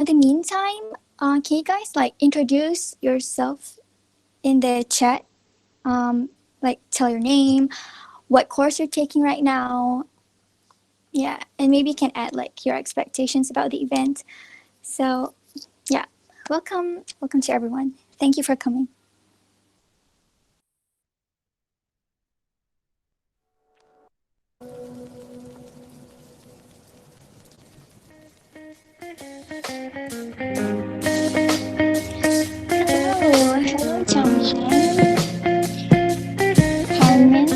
In the meantime, can you guys like introduce yourself in the chat? Like tell your name, what course you're taking right now. Yeah, and maybe you can add like your expectations about the event. So yeah, welcome to everyone. Thank you for coming. Hello, Changhan, Carmen.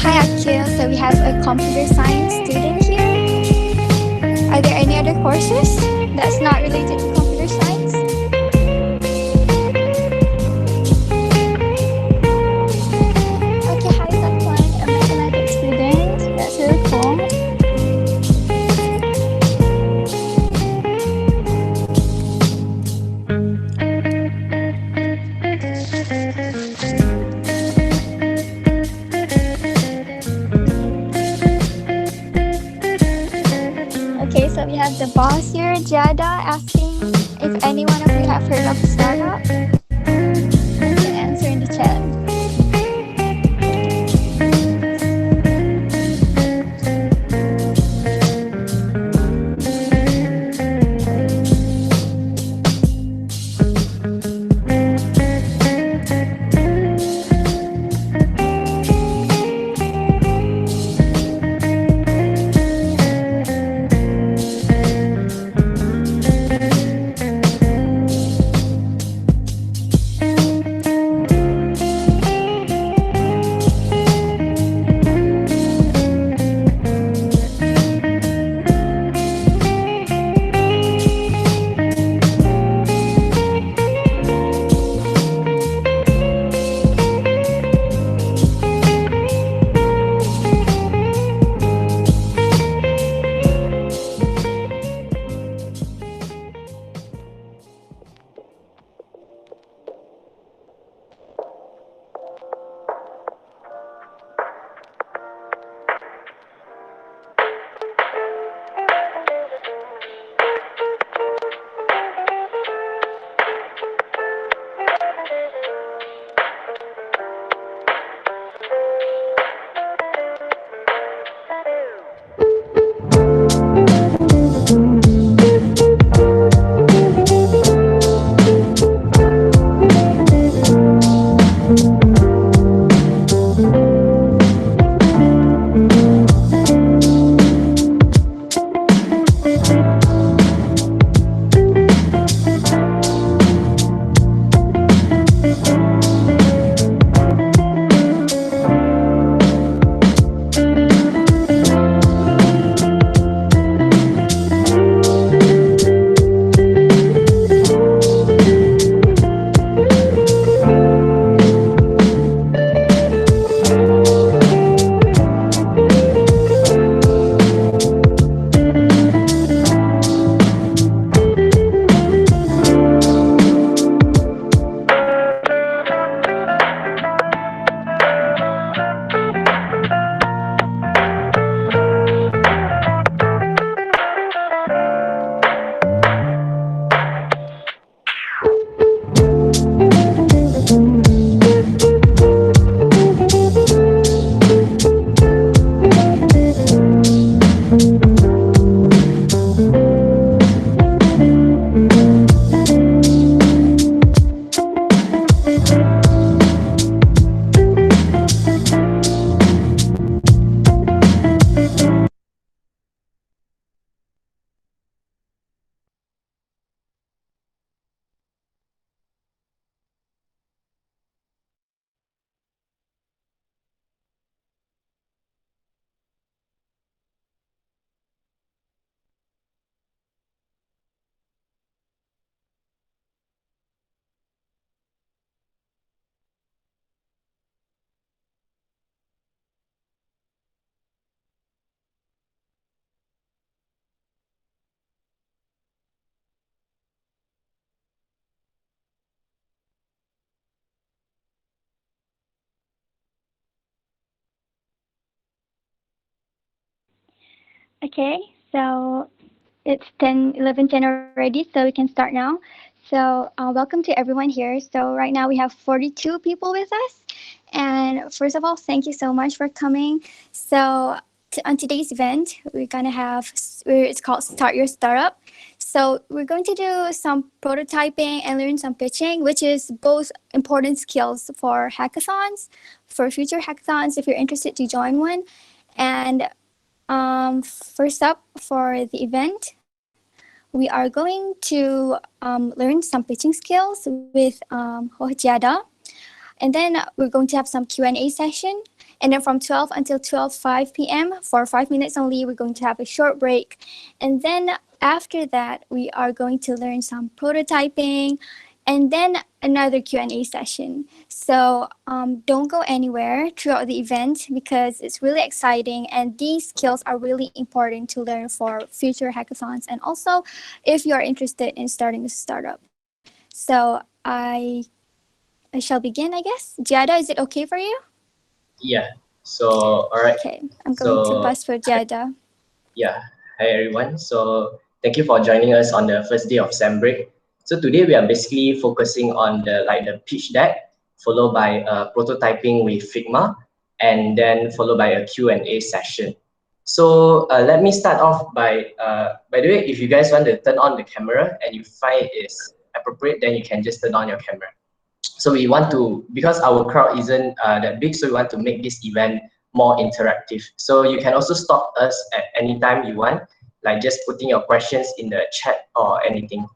Hi, Akil. So we have a computer science student here. Are there any other courses that's not related to computer science? Okay, hi, Sakwan, a mathematics student. That's really cool. Okay, so we have the boss here, Jada, asking if any one of you have heard of startup. You can answer in the chat. Okay, so it's 10, 11, 10 already, so we can start now. So, welcome to everyone here. So, right now we have 42 people with us. And first of all, thank you so much for coming. So, on today's event, we're going to have, it's called Start Your Startup. So, we're going to do some prototyping and learn some pitching, which is both important skills for hackathons, for future hackathons, if you're interested to join one. And first up for the event, we are going to learn some pitching skills with Hojiada, and then we're going to have some Q&A session. And then from 12 until 12:05 p.m. for 5 minutes only, we're going to have a short break. And then after that, we are going to learn some prototyping and then another Q&A session. So don't go anywhere throughout the event because it's really exciting and these skills are really important to learn for future hackathons and also if you are interested in starting a startup. So I shall begin, I guess. Giada, is it okay for you? Yeah. So, all right. Okay, I'm going to So, pass for Giada. yeah. Hi, everyone. So, thank you for joining us on the first day of SEM break. So, today we are basically focusing on the pitch deck, followed by prototyping with Figma, and then followed by a Q&A session. So, let me start off by the way, if you guys want to turn on the camera and you find it is appropriate, then you can just turn on your camera. So we want to, because our crowd isn't that big, so we want to make this event more interactive. So you can also stop us at any time you want, like just putting your questions in the chat or anything.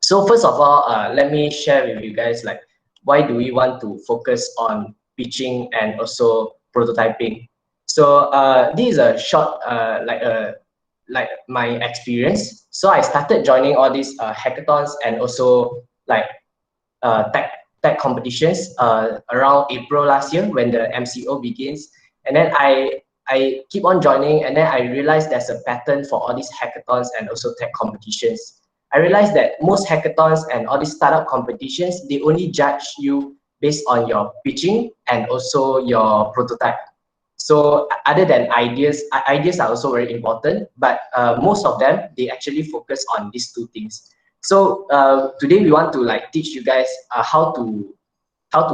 So first of all, let me share with you guys like why do we want to focus on pitching and also prototyping. So this is a short like my experience. So I started joining all these hackathons and also like tech competitions around April last year when the MCO begins. And then I keep on joining, and then I realized there's a pattern for all these hackathons and also tech competitions. I realized that most hackathons and all these startup competitions, they only judge you based on your pitching and also your prototype. So other than ideas, ideas are also very important, but most of them, they actually focus on these two things. So today we want to like teach you guys how to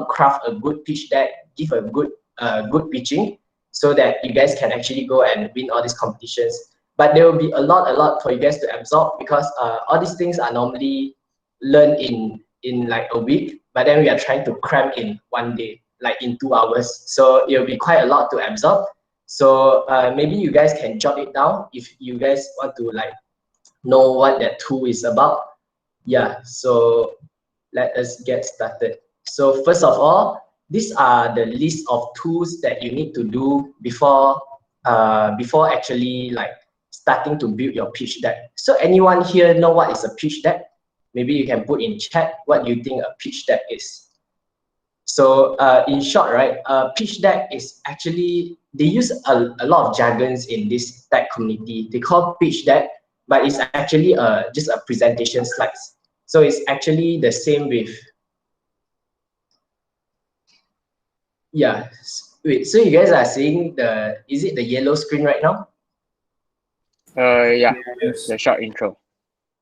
craft a good pitch deck, give a good pitching, so that you guys can actually go and win all these competitions. But there will be a lot for you guys to absorb because all these things are normally learned in like a week, but then we are trying to cram in one day, like in 2 hours. So it will be quite a lot to absorb. So maybe you guys can jot it down if you guys want to like know what that tool is about. Yeah, so let us get started. So first of all, these are the list of tools that you need to do before actually like starting to build your pitch deck. So anyone here know what is a pitch deck? Maybe you can put in chat what you think a pitch deck is. So in short, right, pitch deck is actually, they use a lot of jargons in this tech community. They call pitch deck, but it's actually just a presentation slides. So it's actually the same with, yeah. Wait, so you guys are seeing is it the yellow screen right now? Yeah, Yes. the short intro.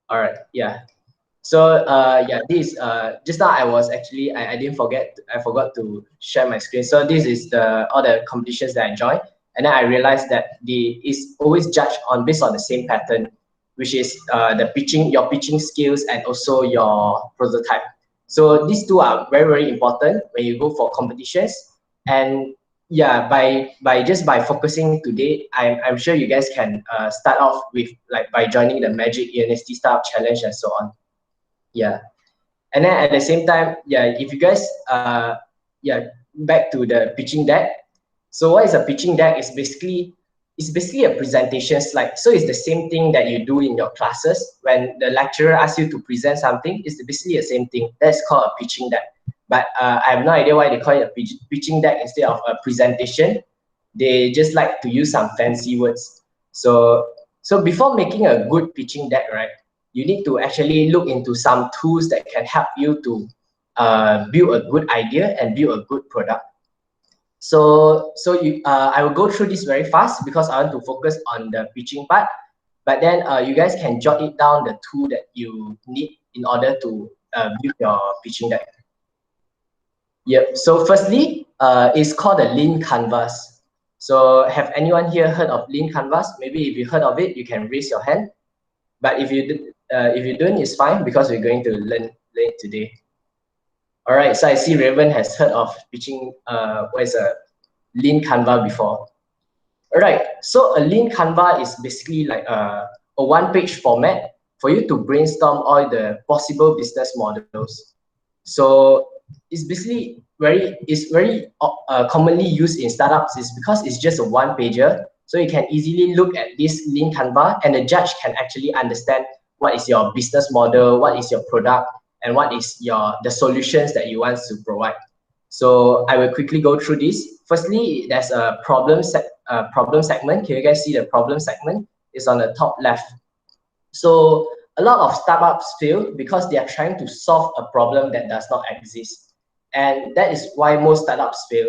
All right, yeah. So yeah, this just now I was actually I didn't forget, I forgot to share my screen. So this is the all the competitions that I joined, and then I realized that the is always judged on based on the same pattern, which is the pitching, your pitching skills and also your prototype. So these two are very important when you go for competitions. And yeah, by focusing today, I'm sure you guys can start off with like by joining the Magic ENST Startup Challenge and so on. Yeah. And then at the same time, yeah, if you guys yeah, back to the pitching deck. So what is a pitching deck? It's basically a presentation slide. So it's the same thing that you do in your classes when the lecturer asks you to present something. It's basically the same thing. That's called a pitching deck. But I have no idea why they call it a pitching deck instead of a presentation. They just like to use some fancy words. So before making a good pitching deck, right, you need to actually look into some tools that can help you to build a good idea and build a good product. I will go through this very fast because I want to focus on the pitching part. But then you guys can jot it down the tool that you need in order to build your pitching deck. Yep. So firstly, it's called a lean canvas. So have anyone here heard of lean canvas? Maybe if you heard of it, you can raise your hand. But if you don't, it's fine because we're going to learn it today. All right. So I see Raven has heard of pitching. What is a lean canvas before? All right. So a lean canvas is basically like a one-page format for you to brainstorm all the possible business models. So it's basically very commonly used in startups is because it's just a one pager. So you can easily look at this lean canvas and the judge can actually understand what is your business model, what is your product, and what is the solutions that you want to provide. So I will quickly go through this. Firstly, there's a problem segment. Can you guys see the problem segment? It's on the top left. So a lot of startups fail because they are trying to solve a problem that does not exist. And that is why most startups fail.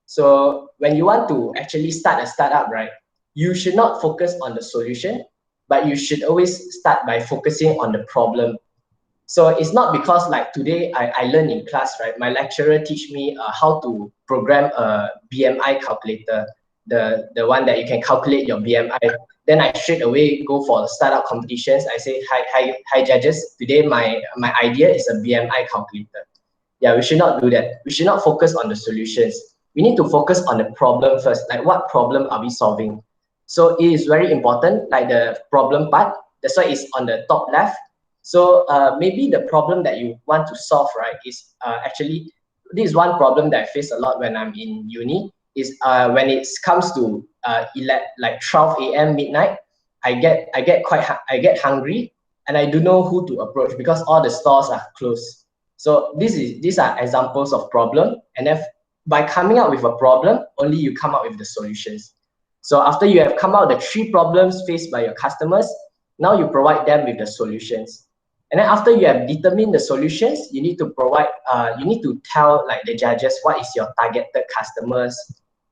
So when you want to actually start a startup, right, you should not focus on the solution, but you should always start by focusing on the problem. So it's not because like today I learned in class, right? My lecturer teach me how to program a BMI calculator, the one that you can calculate your BMI. Then I straight away go for startup competitions. I say, hi judges. Today my idea is a BMI calculator. Yeah, we should not do that. We should not focus on the solutions. We need to focus on the problem first. Like what problem are we solving? So it is very important, like the problem part. That's why it's on the top left. So maybe the problem that you want to solve, right, is actually, this is one problem that I face a lot when I'm in uni, is when it comes to like 12 a.m. midnight, I get hungry and I don't know who to approach because all the stores are closed. So these are examples of problem, and if by coming up with a problem, only you come up with the solutions. So after you have come out the 3 problems faced by your customers, now you provide them with the solutions. And then after you have determined the solutions, you need to you need to tell like the judges what is your targeted customers,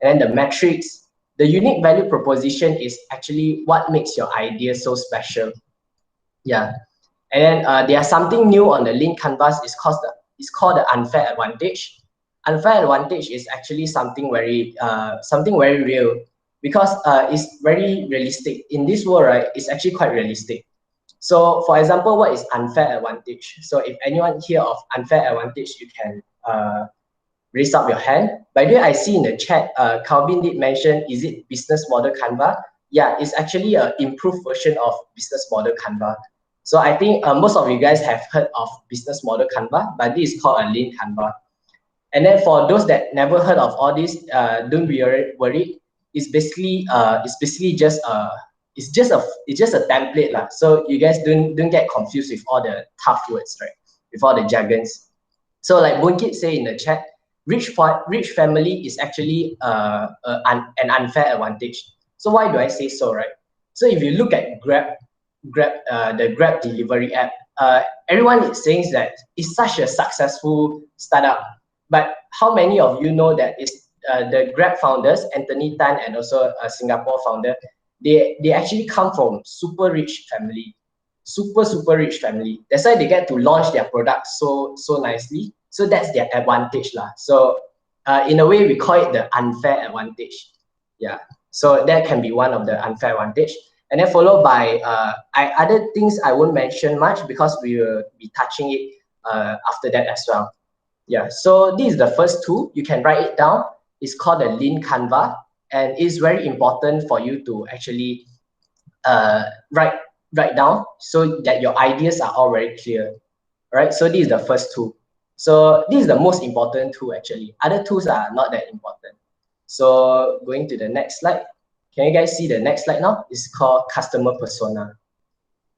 and then the metrics. The unique value proposition is actually what makes your idea so special. Yeah. And then there's something new on the lean canvas. It's called the unfair advantage. Unfair advantage is actually something very real because it's very realistic. In this world, right, it's actually quite realistic. So for example, what is unfair advantage? So if anyone hear of unfair advantage, you can raise up your hand. By the way, I see in the chat, Calvin did mention, is it business model Canva? Yeah, it's actually an improved version of business model Canva. So I think most of you guys have heard of business model Canva, but this is called a lean Canva. And then for those that never heard of all this, don't be worried. It's basically just a template lah. So you guys don't get confused with all the tough words, right? With all the jargons. So like Bunkit say in the chat, rich family is actually an unfair advantage. So why do I say so, right? So if you look at the Grab delivery app, everyone is saying that it's such a successful startup. But how many of you know that it's the Grab founders, Anthony Tan and also a Singapore founder, they actually come from super rich family, super rich family. That's why they get to launch their products so nicely. So that's their advantage lah. So in a way, we call it the unfair advantage. Yeah. So that can be one of the unfair advantage. And then followed by other things I won't mention much because we will be touching it after that as well. Yeah, so this is the first tool. You can write it down. It's called a lean Canva, and it's very important for you to actually write down so that your ideas are all very clear. All right, so this is the first tool. So this is the most important tool actually. Other tools are not that important. So going to the next slide. Can you guys see the next slide now? It's called customer persona.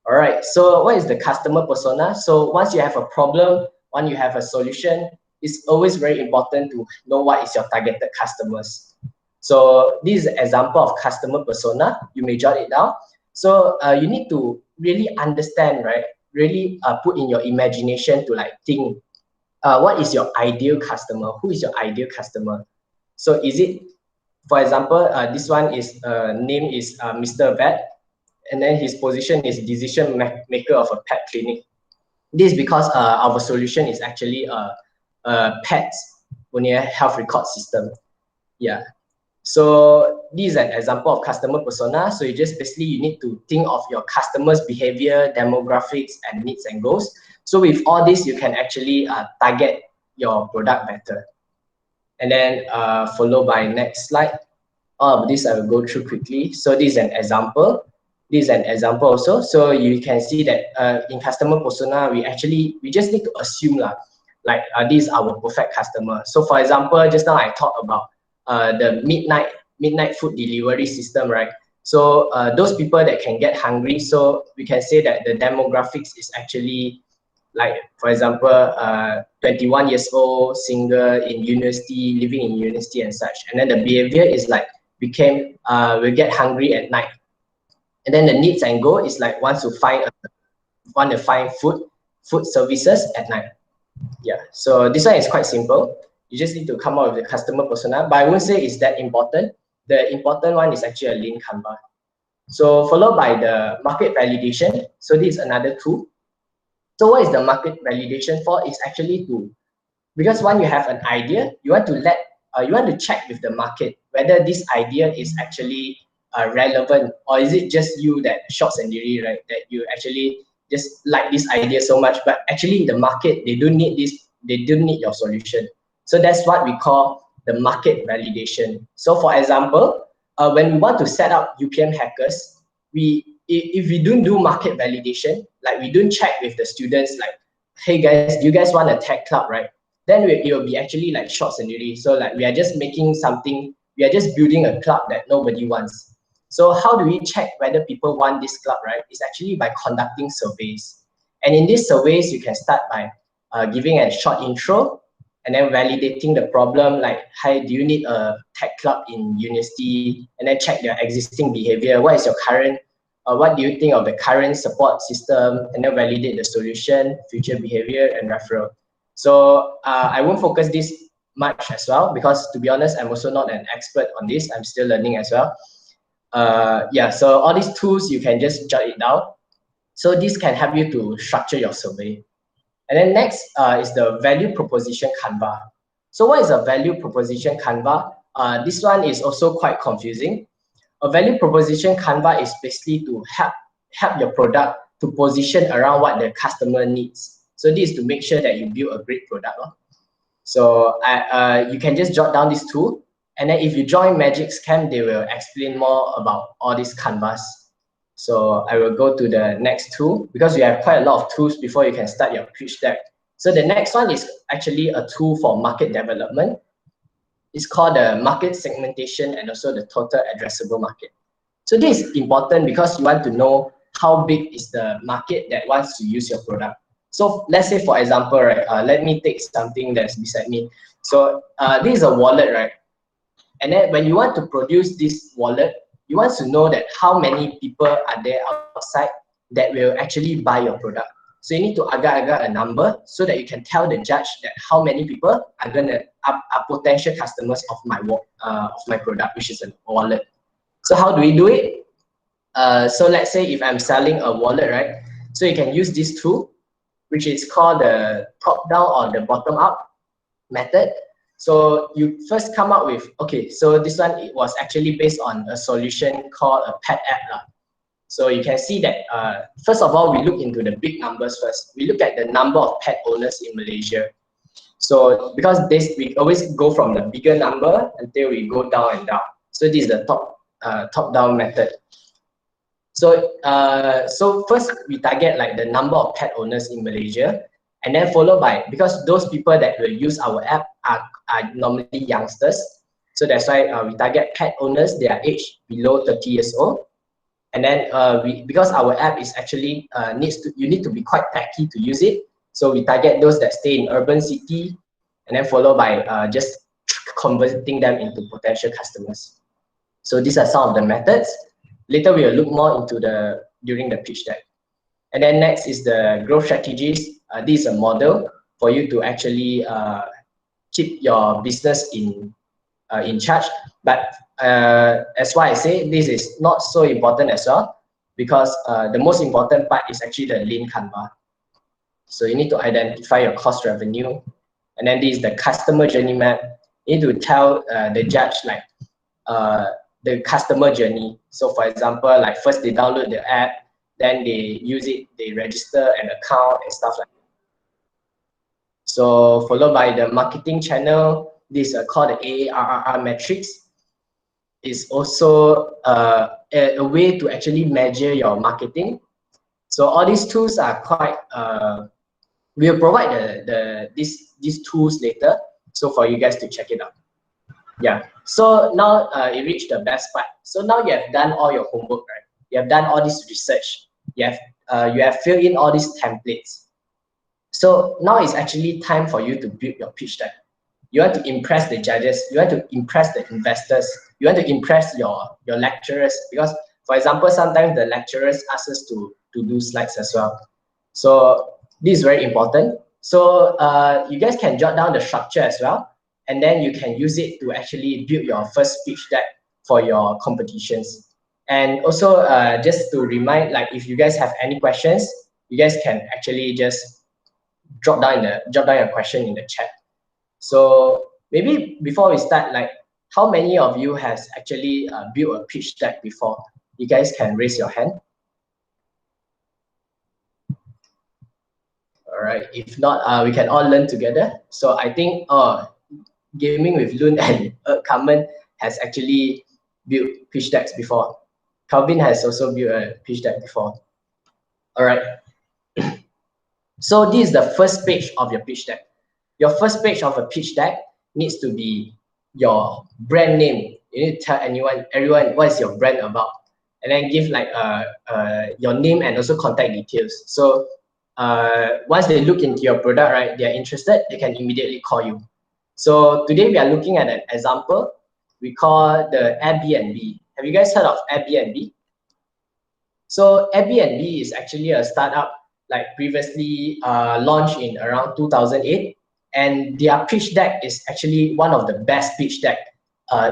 All right, so what is the customer persona? So once you have a problem, once you have a solution, it's always very important to know what is your targeted customers. So this is an example of customer persona. You may jot it down. So you need to really understand, right? Really put in your imagination to like think, what is your ideal customer? Who is your ideal customer? So is it, for example, this one is name is Mr. Vet, and then his position is decision maker of a pet clinic. This is because our solution is actually a pets only health record system. Yeah. So this is an example of customer persona. So you just basically you need to think of your customers' behavior, demographics, and needs and goals. So with all this, you can actually target your product better. And then followed by next slide. All of this I will go through quickly. So this is an example. This is an example also. So you can see that in customer persona, we just need to assume like this is our perfect customer. So for example, just now I talked about the midnight food delivery system, right? So those people that can get hungry, so we can say that the demographics is actually like, for example, 21 years old, single, in university, living in university and such. And then the behavior is like we get hungry at night. And then the needs and goal is like want to find food services at night. Yeah, so this one is quite simple. You just need to come up with the customer persona, but I won't say it's that important. The important one is actually a lean Canva. So followed by the market validation. So this is another tool. So what is the market validation for? It's actually because when you have an idea, you want to check with the market whether this idea is actually relevant, or is it just you that shots and diri, right? That you actually just like this idea so much, but actually the market, they don't need this, they don't need your solution. So that's what we call the market validation. So for example, when we want to set up UPM Hackers, if we don't do market validation, like we don't check with the students, like, hey guys, do you guys want a tech club, right? Then it will be actually like shots and diri. So like we are just making something, we are just building a club that nobody wants. So how do we check whether people want this club, right? It's actually by conducting surveys. And in these surveys, you can start by giving a short intro and then validating the problem, like, hi, do you need a tech club in university? And then check their existing behavior. What is your current, what do you think of the current support system? And then validate the solution, future behavior, and referral. So I won't focus this much as well, because to be honest, I'm also not an expert on this. I'm still learning as well. Yeah, so all these tools, you can just jot it down. So this can help you to structure your survey. And then next is the value proposition Canva. So what is a value proposition Canva? This one is also quite confusing. A value proposition Canva is basically to help your product to position around what the customer needs. So this is to make sure that you build a great product. So you can just jot down this tool, and then if you join Magic's camp, they will explain more about all these Canvas. So I will go to the next tool, because you have quite a lot of tools before you can start your pitch deck. So the next one is actually a tool for market development. It's called the market segmentation and also the total addressable market. So this is important because you want to know how big is the market that wants to use your product. So let's say, for example, right, let me take something that's beside me. So this is a wallet, right? And then when you want to produce this wallet, you want to know that how many people are there outside that will actually buy your product. So you need to agak-agak a number so that you can tell the judge that how many people are potential customers of my product, which is a wallet. So how do we do it? So let's say if I'm selling a wallet, right? So you can use this tool, which is called the top-down or the bottom-up method. So you first come up with, okay, so this one, it was actually based on a solution called a pet app. So you can see that, first of all, we look into the big numbers first. We look at the number of pet owners in Malaysia. So because we always go from the bigger number until we go down and down. So this is the top-down method. So so first we target like the number of pet owners in Malaysia, and then followed by, because those people that will use our app are normally youngsters. So that's why we target pet owners, they are aged below 30 years old. And then because our app is actually you need to be quite techy to use it. So we target those that stay in urban city, and then followed by just converting them into potential customers. So these are some of the methods. Later we will look more into during the pitch deck. And then next is the growth strategies. This is a model for you to actually keep your business in in charge. But as why I say, this is not so important as well, because the most important part is actually the lean Canva. So you need to identify your cost revenue, and then this is the customer journey map. You need to tell the judge like the customer journey. So for example, like first they download the app, then they use it, they register an account and stuff like that. So followed by the marketing channel, this is called the AARR metrics. Is also a way to actually measure your marketing. So all these tools are quite, we'll provide these tools later, so for you guys to check it out. Yeah, so now it reached the best part. So now you have done all your homework, right? You have done all this research. You have filled in all these templates. So now it's actually time for you to build your pitch deck. You want to impress the judges, you want to impress the investors, you want to impress your lecturers, because for example, sometimes the lecturers ask us to do slides as well. So this is very important. So you guys can jot down the structure as well, and then you can use it to actually build your first pitch deck for your competitions. And also just to remind, like if you guys have any questions, you guys can actually just drop down your question in the chat. So maybe before we start, like how many of you has actually built a pitch deck before? You guys can raise your hand. All right, if not, we can all learn together. So I think Gaming with Loon and Carmen has actually built pitch decks before. Calvin has also built a pitch deck before. All right. So this is the first page of your pitch deck. Your first page of a pitch deck needs to be your brand name. You need to tell everyone what is your brand about, and then give like your name and also contact details. So once they look into your product, right, they are interested, they can immediately call you. So today we are looking at an example. We call the Airbnb. Have you guys heard of Airbnb? So Airbnb is actually a startup like previously launched in around 2008, and their pitch deck is actually one of the best pitch deck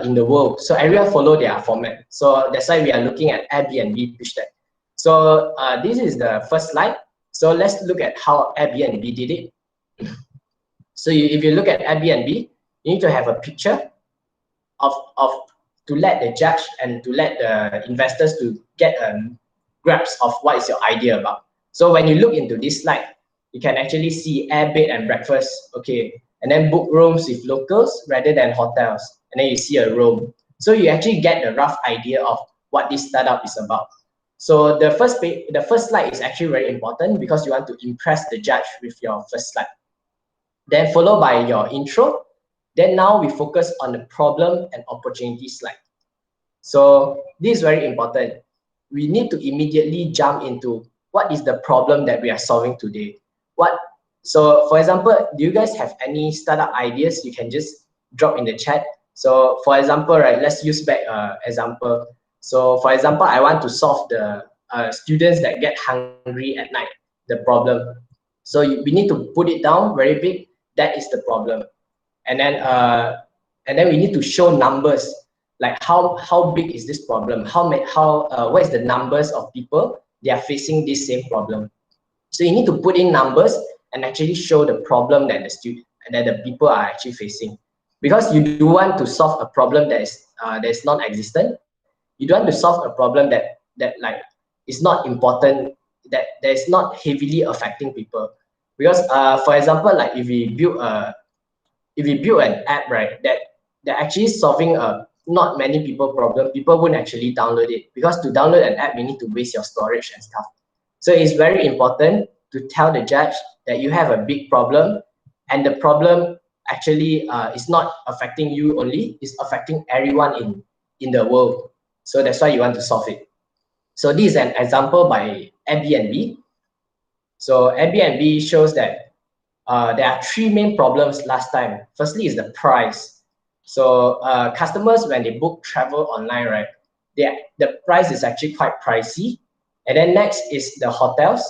in the world. So everyone follow their format. So that's why we are looking at Airbnb pitch deck. So this is the first slide. So let's look at how Airbnb did it. So if you look at Airbnb, you need to have a picture of to let the judge and to let the investors to get a grasp of what is your idea about. So when you look into this slide, you can actually see air, bed and breakfast, okay, and then book rooms with locals rather than hotels, and then you see a room. So you actually get the rough idea of what this startup is about. So the first slide is actually very important because you want to impress the judge with your first slide. Then followed by your intro. Then now we focus on the problem and opportunity slide. So this is very important. We need to immediately jump into what is the problem that we are solving today. So for example, do you guys have any startup ideas? You can just drop in the chat. So for example, right, let's use back example. So for example, I want to solve the students that get hungry at night, the problem. So we need to put it down very big. That is the problem. And then we need to show numbers, like how big is this problem? What is the numbers of people they are facing this same problem? So you need to put in numbers and actually show the problem that the people are actually facing, because you do want to solve a problem that is non-existent. You don't want to solve a problem that like is not important, that is not heavily affecting people. Because for example, like if we build an app, right, that actually solving a not many people problem, people won't actually download it, because to download an app you need to waste your storage and stuff. So it's very important to tell the judge that you have a big problem, and the problem actually is not affecting you only, it's affecting everyone in the world. So that's why you want to solve it. So this is an example by Airbnb. So Airbnb shows that there are three main problems last time. Firstly is the price. So customers, when they book travel online, right, the price is actually quite pricey. And then next is the hotels,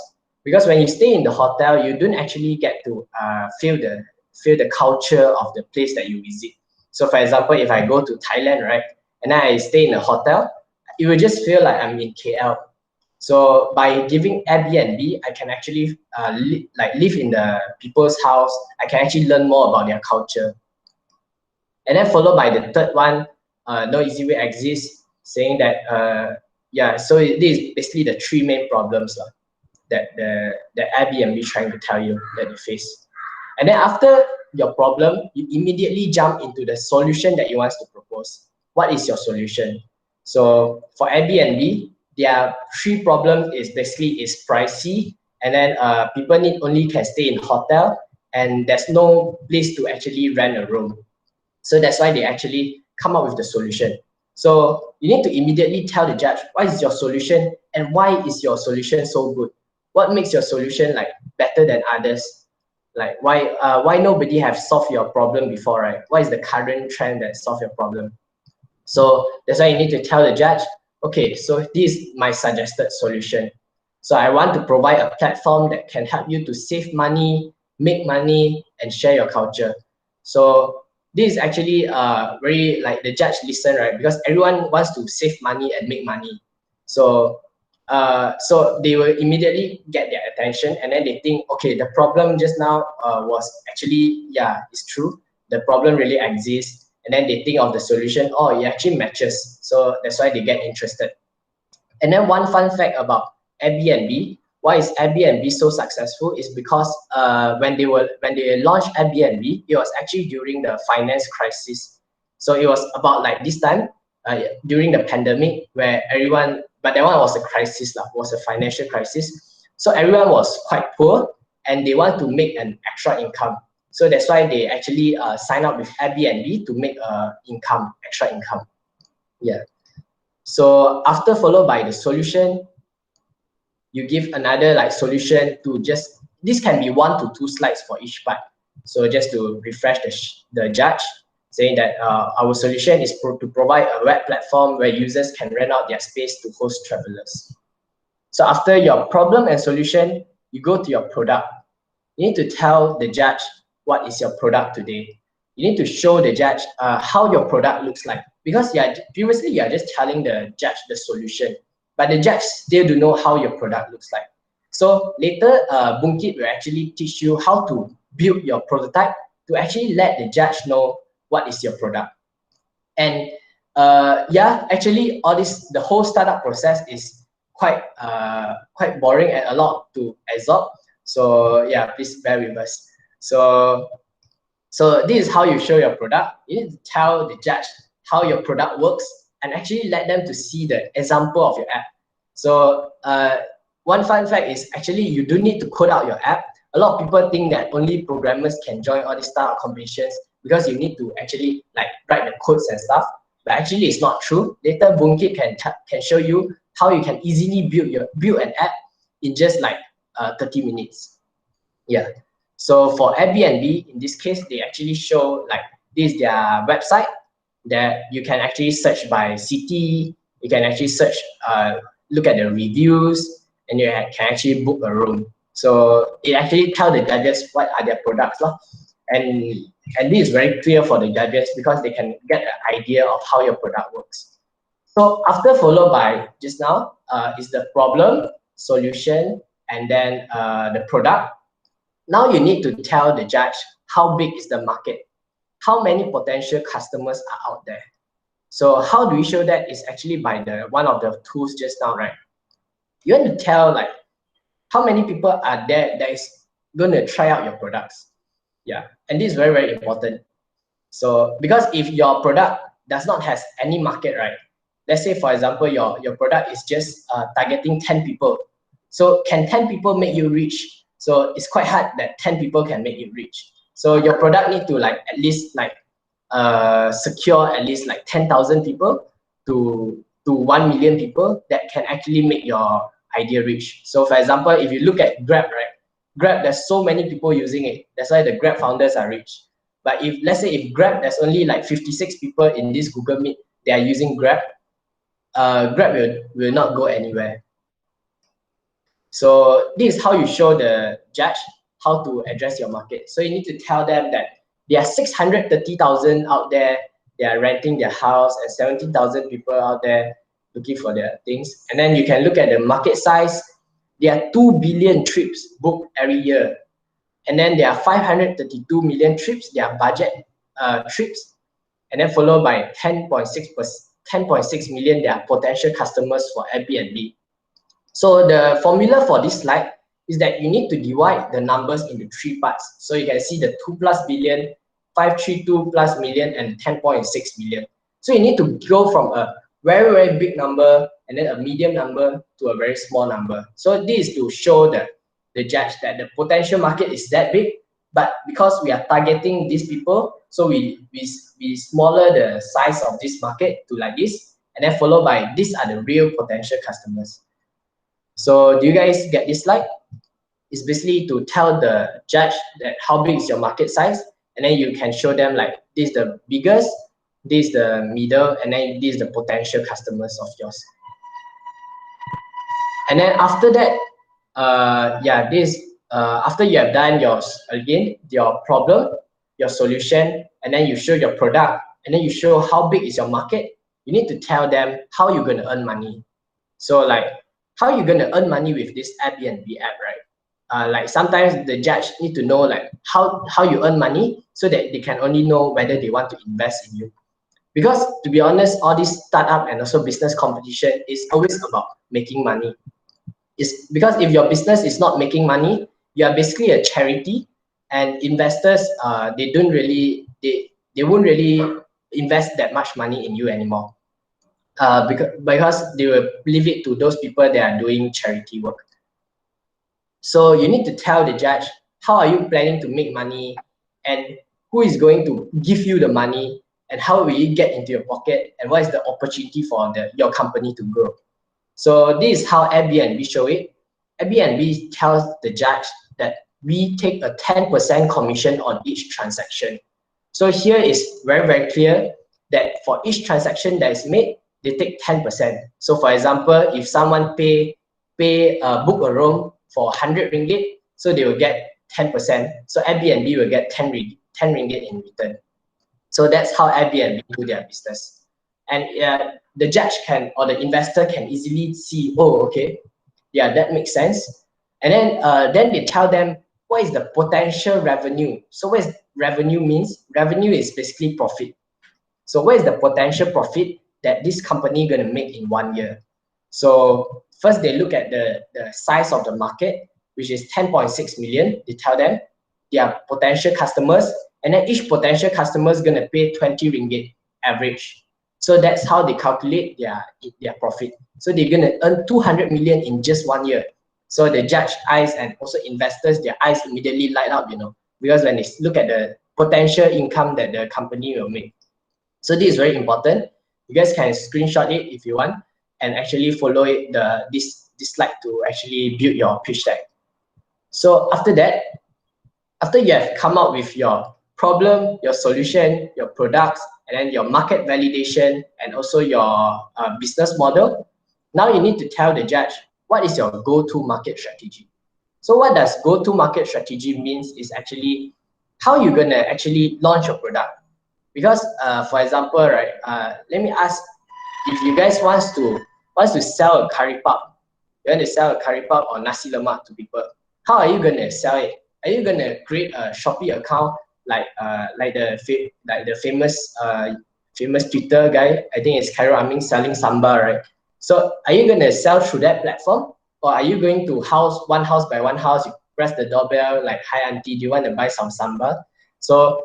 because when you stay in the hotel, you don't actually get to feel the culture of the place that you visit. So for example, if I go to Thailand, right, and then I stay in a hotel, it will just feel like I'm in KL. So by giving Airbnb, I can actually live in the people's house. I can actually learn more about their culture. And then followed by the third one, no easy way exists, saying that yeah. So this is basically the three main problems that the Airbnb trying to tell you that you face. And then after your problem, you immediately jump into the solution that you want to propose. What is your solution? So for Airbnb, their three problems is basically is pricey, and then people need only can stay in hotel, and there's no place to actually rent a room. So that's why they actually come up with the solution. So you need to immediately tell the judge what is your solution and why is your solution so good. What makes your solution like better than others? Like why nobody have solved your problem before, right? What is the current trend that solve your problem? So that's why you need to tell the judge, okay, so this is my suggested solution. So I want to provide a platform that can help you to save money, make money, and share your culture. So this is actually very like the judge listen, right? Because everyone wants to save money and make money. So so they will immediately get their attention, and then they think, okay, the problem just now was actually, yeah, it's true. The problem really exists. And then they think of the solution, oh, it actually matches. So that's why they get interested. And then one fun fact about Airbnb, why is Airbnb so successful is because when they launched Airbnb, it was actually during the finance crisis. So it was about like this time during the pandemic where everyone, but that one was a crisis, was a financial crisis. So everyone was quite poor and they want to make an extra income. So that's why they actually sign up with Airbnb to make extra income. Yeah. So after followed by the solution, you give another like solution to just, this can be 1 to 2 slides for each part. So just to refresh the judge, saying that our solution is to provide a web platform where users can rent out their space to host travelers. So after your problem and solution, you go to your product. You need to tell the judge what is your product today. You need to show the judge how your product looks like, because previously you are just telling the judge the solution, but the judge still don't know how your product looks like. So later, Bungkit will actually teach you how to build your prototype to actually let the judge know what is your product. And yeah, actually, the whole startup process is quite boring and a lot to absorb. So yeah, please bear with us. So this is how you show your product. You need to tell the judge how your product works and actually let them to see the example of your app. So one fun fact is actually you do need to code out your app. A lot of people think that only programmers can join all these startup competitions because you need to actually like write the codes and stuff. But actually it's not true. Later Bungkit can show you how you can easily build an app in just like 30 minutes. Yeah. So for Airbnb, in this case, they actually show like this their website that you can actually search by city. You can actually search, look at the reviews, and you can actually book a room. So it actually tell the judges what are their products, and this is very clear for the judges because they can get an idea of how your product works. So after followed by just now is the problem, solution, and then the product. Now you need to tell the judge how big is the market, how many potential customers are out there. So how do we show that is actually by one of the tools just now, right? You want to tell like how many people are there that is going to try out your products. Yeah, and this is very, very important. So because if your product does not have any market, right? Let's say for example, your product is just targeting 10 people. So can 10 people make you rich? So it's quite hard that 10 people can make you rich. So your product need to like at least like secure at least like 10,000 people to 1 million people that can actually make your idea rich. So for example, if you look at Grab, right? Grab, there's so many people using it. That's why the Grab founders are rich. But if let's say if Grab, there's only like 56 people in this Google Meet, they are using Grab, Grab will not go anywhere. So this is how you show the judge how to address your market. So you need to tell them that there are 630,000 out there they are renting their house, and 70,000 people out there looking for their things. And then you can look at the market size. There are 2 billion trips booked every year. And then there are 532 million trips, they are budget trips. And then followed by 10.6 million, they are potential customers for Airbnb. So the formula for this slide is that you need to divide the numbers into 3 parts. So you can see the 2 plus billion, 532 plus million, and 10.6 million. So you need to go from a very, very big number and then a medium number to a very small number. So this is to show the judge that the potential market is that big, but because we are targeting these people, so we smaller the size of this market to like this, and then followed by these are the real potential customers. So do you guys get this slide? It's basically to tell the judge that how big is your market size, and then you can show them like this is the biggest, this is the middle, and then this is the potential customers of yours. And then after that, after you have done your problem, your solution, and then you show your product, and then you show how big is your market, you need to tell them how you're going to earn money. So like, how you're going to earn money with this Airbnb app, right? Like sometimes the judge need to know like how you earn money so that they can only know whether they want to invest in you. Because to be honest, all this startup and also business competition is always about making money. It's because if your business is not making money, you are basically a charity, and investors they won't really invest that much money in you anymore. Because they will leave it to those people that are doing charity work. So you need to tell the judge how are you planning to make money, and who is going to give you the money, and how will you get into your pocket, and what is the opportunity for your company to grow. So this is how Airbnb show it. Airbnb tells the judge that we take a 10% commission on each transaction. So here is very, very clear that for each transaction that is made, they take 10%. So for example, if someone book a room for 100 ringgit, so they will get 10%. So Airbnb will get 10 ringgit in return. So that's how Airbnb do their business. And the judge can, or the investor can easily see, oh, okay, yeah, that makes sense. And then they tell them what is the potential revenue. So what is revenue means? Revenue is basically profit. So what is the potential profit that this company going to make in 1 year? So first they look at the size of the market, which is 10.6 million. They tell them their potential customers, and then each potential customer is going to pay 20 ringgit average. So that's how they calculate their profit. So they're going to earn 200 million in just 1 year. So the judge eyes and also investors, their eyes immediately light up, because when they look at the potential income that the company will make. So this is very important. You guys can screenshot it if you want, and actually follow it, this slide to actually build your pitch deck. So after that, after you have come up with your problem, your solution, your products, and then your market validation, and also your business model, now you need to tell the judge what is your go-to market strategy. So what does go-to market strategy means is actually how you're gonna actually launch your product. Because for example, right, let me ask, if you guys wants to sell a curry puff, you want to sell a curry puff or nasi lemak to people, how are you gonna sell it? Are you gonna create a Shopee account like the famous Twitter guy? I think it's Khairul Amin selling samba, right? So are you gonna sell through that platform, or are you going to house by one house? You press the doorbell like, "Hi auntie, do you want to buy some samba?" So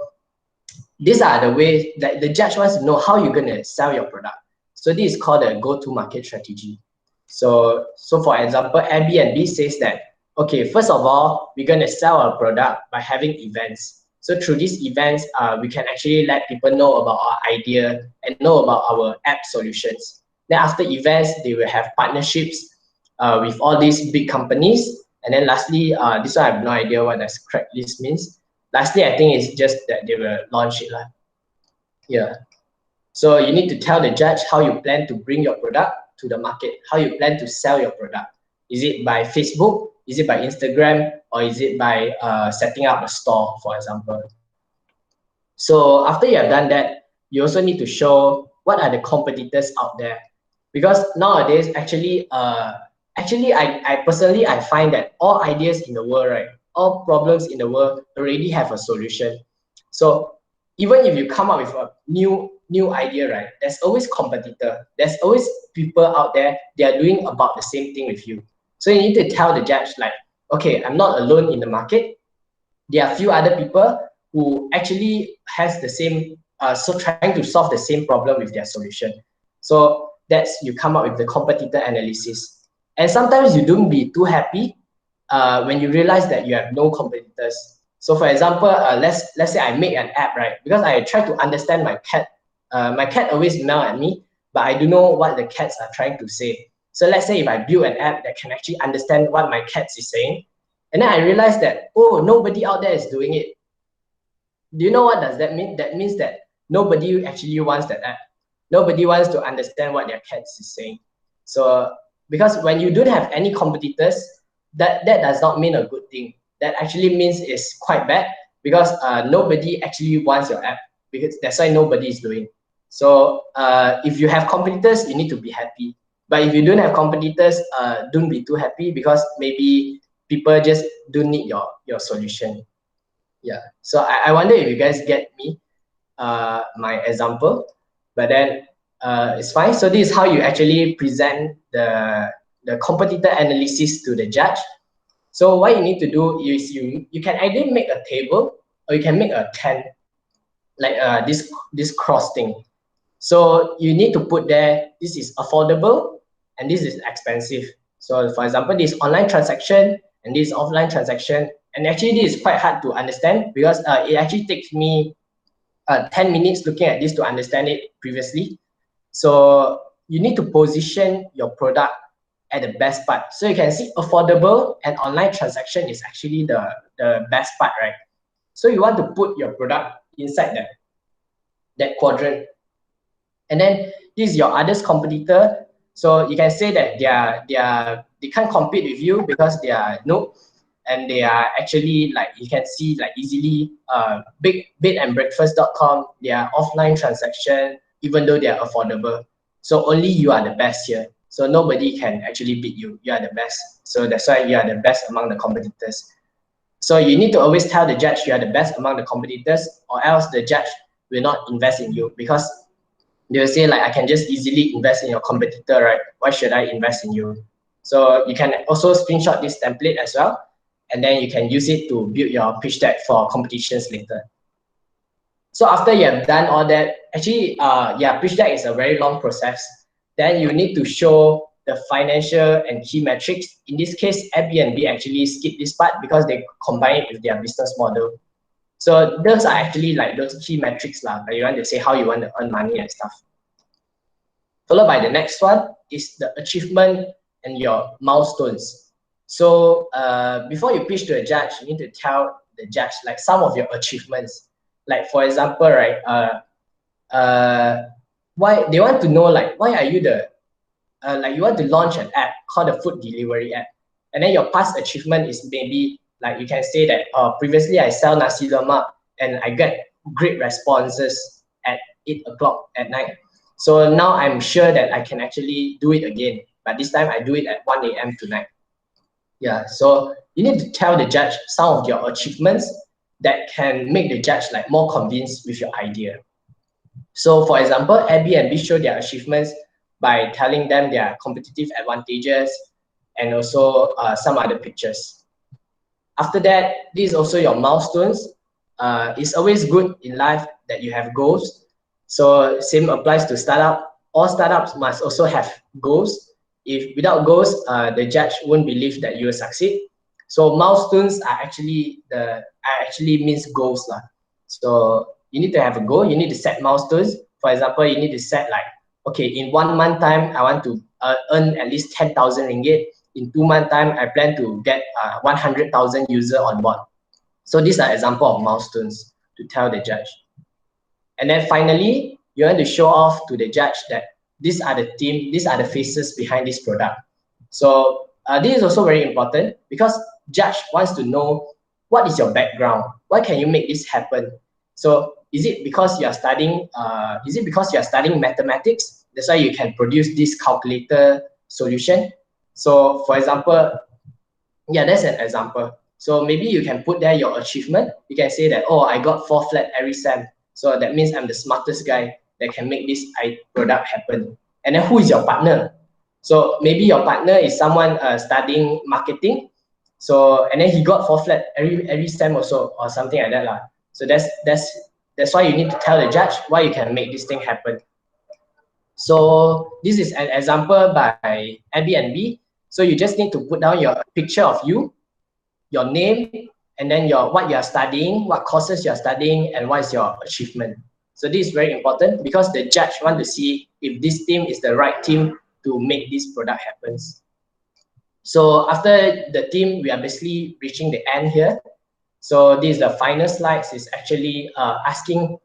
these are the ways that the judge wants to know how you're gonna sell your product. So this is called a go-to-market strategy. So for example, Airbnb says that, okay, first of all, we're going to sell our product by having events. So through these events, we can actually let people know about our idea and know about our app solutions. Then after events, they will have partnerships with all these big companies. And then lastly, this one I have no idea what that crack list means. Lastly, I think it's just that they will launch it. Yeah. So you need to tell the judge how you plan to bring your product to the market, how you plan to sell your product. Is it by Facebook? Is it by Instagram? Or is it by setting up a store, for example? So after you have done that, you also need to show what are the competitors out there. Because nowadays, I personally, I find that all ideas in the world, right, all problems in the world already have a solution. So even if you come up with a new idea, right, there's always competitor. There's always people out there, they are doing about the same thing with you. So you need to tell the judge like, okay, I'm not alone in the market. There are few other people who actually has the same, so trying to solve the same problem with their solution. So that's you come up with the competitor analysis. And sometimes you don't be too happy when you realize that you have no competitors. So for example, let's say I make an app, right? Because I try to understand my cat. My cat always meow at me, but I don't know what the cats are trying to say. So let's say if I build an app that can actually understand what my cat is saying, and then I realized that, oh, nobody out there is doing it. Do you know what does that mean? That means that nobody actually wants that app. Nobody wants to understand what their cats is saying. So because when you don't have any competitors, that does not mean a good thing. That actually means it's quite bad because nobody actually wants your app, because that's why nobody is doing. So if you have competitors, you need to be happy. But if you don't have competitors, don't be too happy, because maybe people just don't need your solution. Yeah. So I wonder if you guys get me my example, but then it's fine. So this is how you actually present the competitor analysis to the judge. So what you need to do is you can either make a table or you can make a tent, like this cross thing. So you need to put there, this is affordable and this is expensive. So for example, this online transaction and this offline transaction, and actually this is quite hard to understand because it actually takes me 10 minutes looking at this to understand it previously. So you need to position your product at the best part. So you can see affordable and online transaction is actually the best part, right? So you want to put your product inside that quadrant. And then this is your others competitor. So you can say that they can't compete with you because they are no, and they are actually, like, you can see like easily big bedandbreakfast.com, they are offline transaction, even though they are affordable. So only you are the best here. So nobody can actually beat you. You are the best. So that's why you are the best among the competitors. So you need to always tell the judge you are the best among the competitors, or else the judge will not invest in you, because they'll say like, I can just easily invest in your competitor, right? Why should I invest in you? So you can also screenshot this template as well, and then you can use it to build your pitch deck for competitions later. So after you have done all that, actually, yeah, pitch deck is a very long process. Then you need to show the financial and key metrics. In this case, Airbnb actually skip this part because they combine it with their business model. So those are actually like those key metrics lah. Like you want to say how you want to earn money and stuff. Followed by the next one is the achievement and your milestones. So before you pitch to a judge, you need to tell the judge like some of your achievements. Like for example, right? Why they want to know, like, why are you the like you want to launch an app called a food delivery app, and then your past achievement is maybe like you can say that previously I sell nasi lemak and I get great responses at 8 o'clock at night. So now I'm sure that I can actually do it again, but this time I do it at 1 a.m. tonight. Yeah, so you need to tell the judge some of your achievements that can make the judge like more convinced with your idea. So for example, Airbnb show their achievements by telling them their competitive advantages and also some other pictures. After that, this is also your milestones. It's always good in life that you have goals. So same applies to startup. All startups must also have goals. If without goals, the judge won't believe that you will succeed. So milestones are actually means goals lah. So you need to have a goal. You need to set milestones. For example, you need to set like, okay, in 1 month time, I want to earn at least 10,000 ringgit. In 2 month time, I plan to get 100,000 user on board. So these are example of milestones to tell the judge. And then finally, you want to show off to the judge that these are the team, these are the faces behind this product. So this is also very important because judge wants to know what is your background, why can you make this happen. So is it because you are studying mathematics? That's why you can produce this calculator solution. So for example, yeah, that's an example. So maybe you can put there your achievement. You can say that, oh, I got 4 flat every sem. So that means I'm the smartest guy that can make this product happen. And then who is your partner? So maybe your partner is someone studying marketing. So and then he got 4 flat every sem also or something like that lah. So that's why you need to tell the judge why you can make this thing happen. So this is an example by Airbnb. So you just need to put down your picture of you, your name, and then what you are studying, what courses you are studying, and what is your achievement. So this is very important because the judge want to see if this team is the right team to make this product happen. So after the team, we are basically reaching the end here. So this is the final slides. Is actually asking,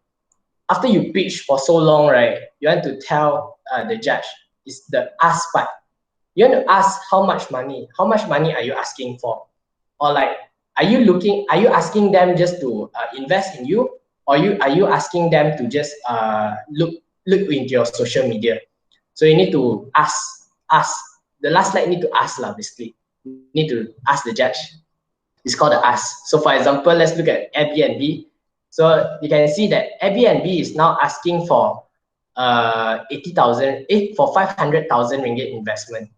after you pitch for so long, right? You want to tell the judge, is the ask part. You want to ask how much money are you asking for? Or like, are you asking them just to invest in you? Or are you asking them to just look into your social media? So you need to ask. The last slide need to ask lah, basically. You need to ask the judge. It's called the ask. So for example, let's look at Airbnb. So you can see that Airbnb is now asking for 500,000 ringgit investment.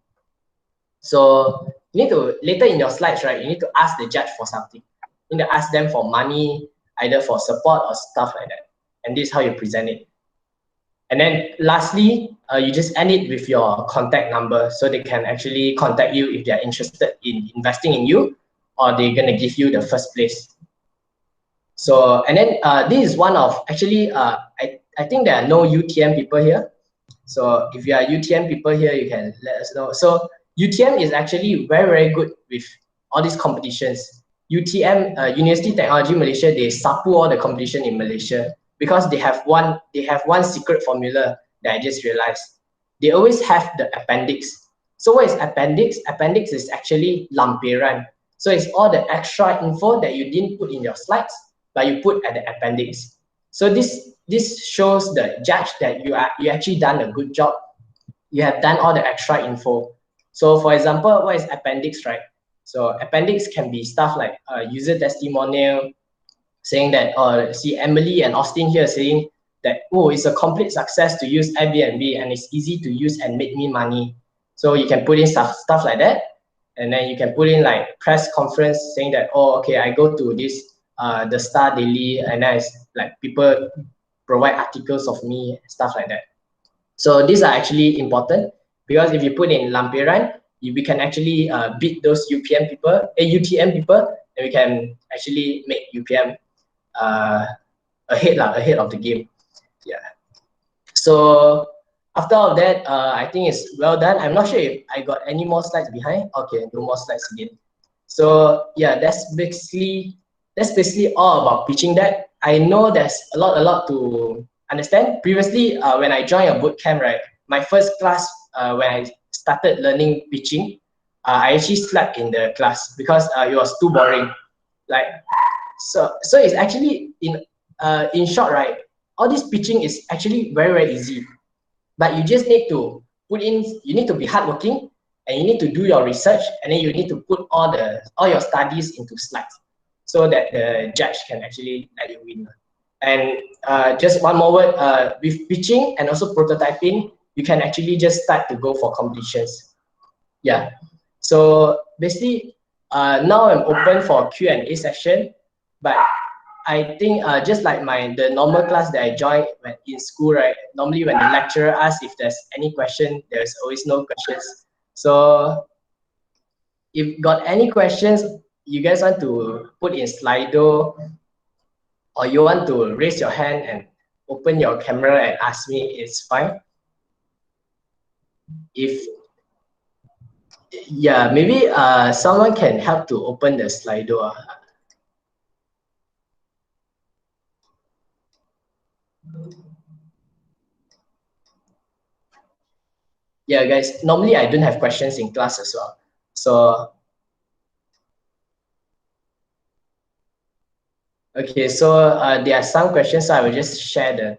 So you need to, later in your slides, right, you need to ask the judge for something. You need to ask them for money, either for support or stuff like that. And this is how you present it. And then lastly, you just end it with your contact number so they can actually contact you if they're interested in investing in you, or they're gonna give you the first place. So, and then this is one of, actually, I think there are no UTM people here. So if you are UTM people here, you can let us know. So UTM is actually very, very good with all these competitions. UTM, University Technology Malaysia, they sapu all the competition in Malaysia because they have one secret formula that I just realized. They always have the appendix. So what is appendix? Appendix is actually lampiran. So it's all the extra info that you didn't put in your slides, but you put at the appendix. So this shows the judge that you actually done a good job. You have done all the extra info. So for example, what is appendix, right? So appendix can be stuff like user testimonial, saying that, see Emily and Austin here saying that, oh, it's a complete success to use Airbnb and it's easy to use and make me money. So you can put in stuff like that. And then you can put in like press conference saying that, oh, okay, I go to this, the Star Daily, and then it's like people provide articles of me, stuff like that. So these are actually important because if you put in lampiran, we can actually beat those UTM people, and we can actually make UPM ahead of the game. Yeah. So after all of that, I think it's well done. I'm not sure if I got any more slides behind. Okay, no more slides again. So yeah, that's basically all about pitching deck. I know there's a lot to understand. Previously, when I joined a boot camp, right, my first class, when I started learning pitching, I actually slept in the class because it was too boring. Like, so it's actually in short, right, all this pitching is actually very, very easy, but you just need to you need to be hardworking, and you need to do your research, and then you need to put all your studies into slides so that the judge can actually let you win. And just one more word, with pitching and also prototyping, you can actually just start to go for competitions. Yeah. So basically, now I'm open for Q&A session, but I think just like the normal class that I joined when in school, right? Normally when the lecturer asks if there's any question, there's always no questions. So if got any questions, you guys want to put in Slido, or you want to raise your hand and open your camera and ask me, it's fine. If yeah, maybe someone can help to open the Slido. Yeah, guys, normally I don't have questions in class as well. So Okay, so there are some questions, so I will just share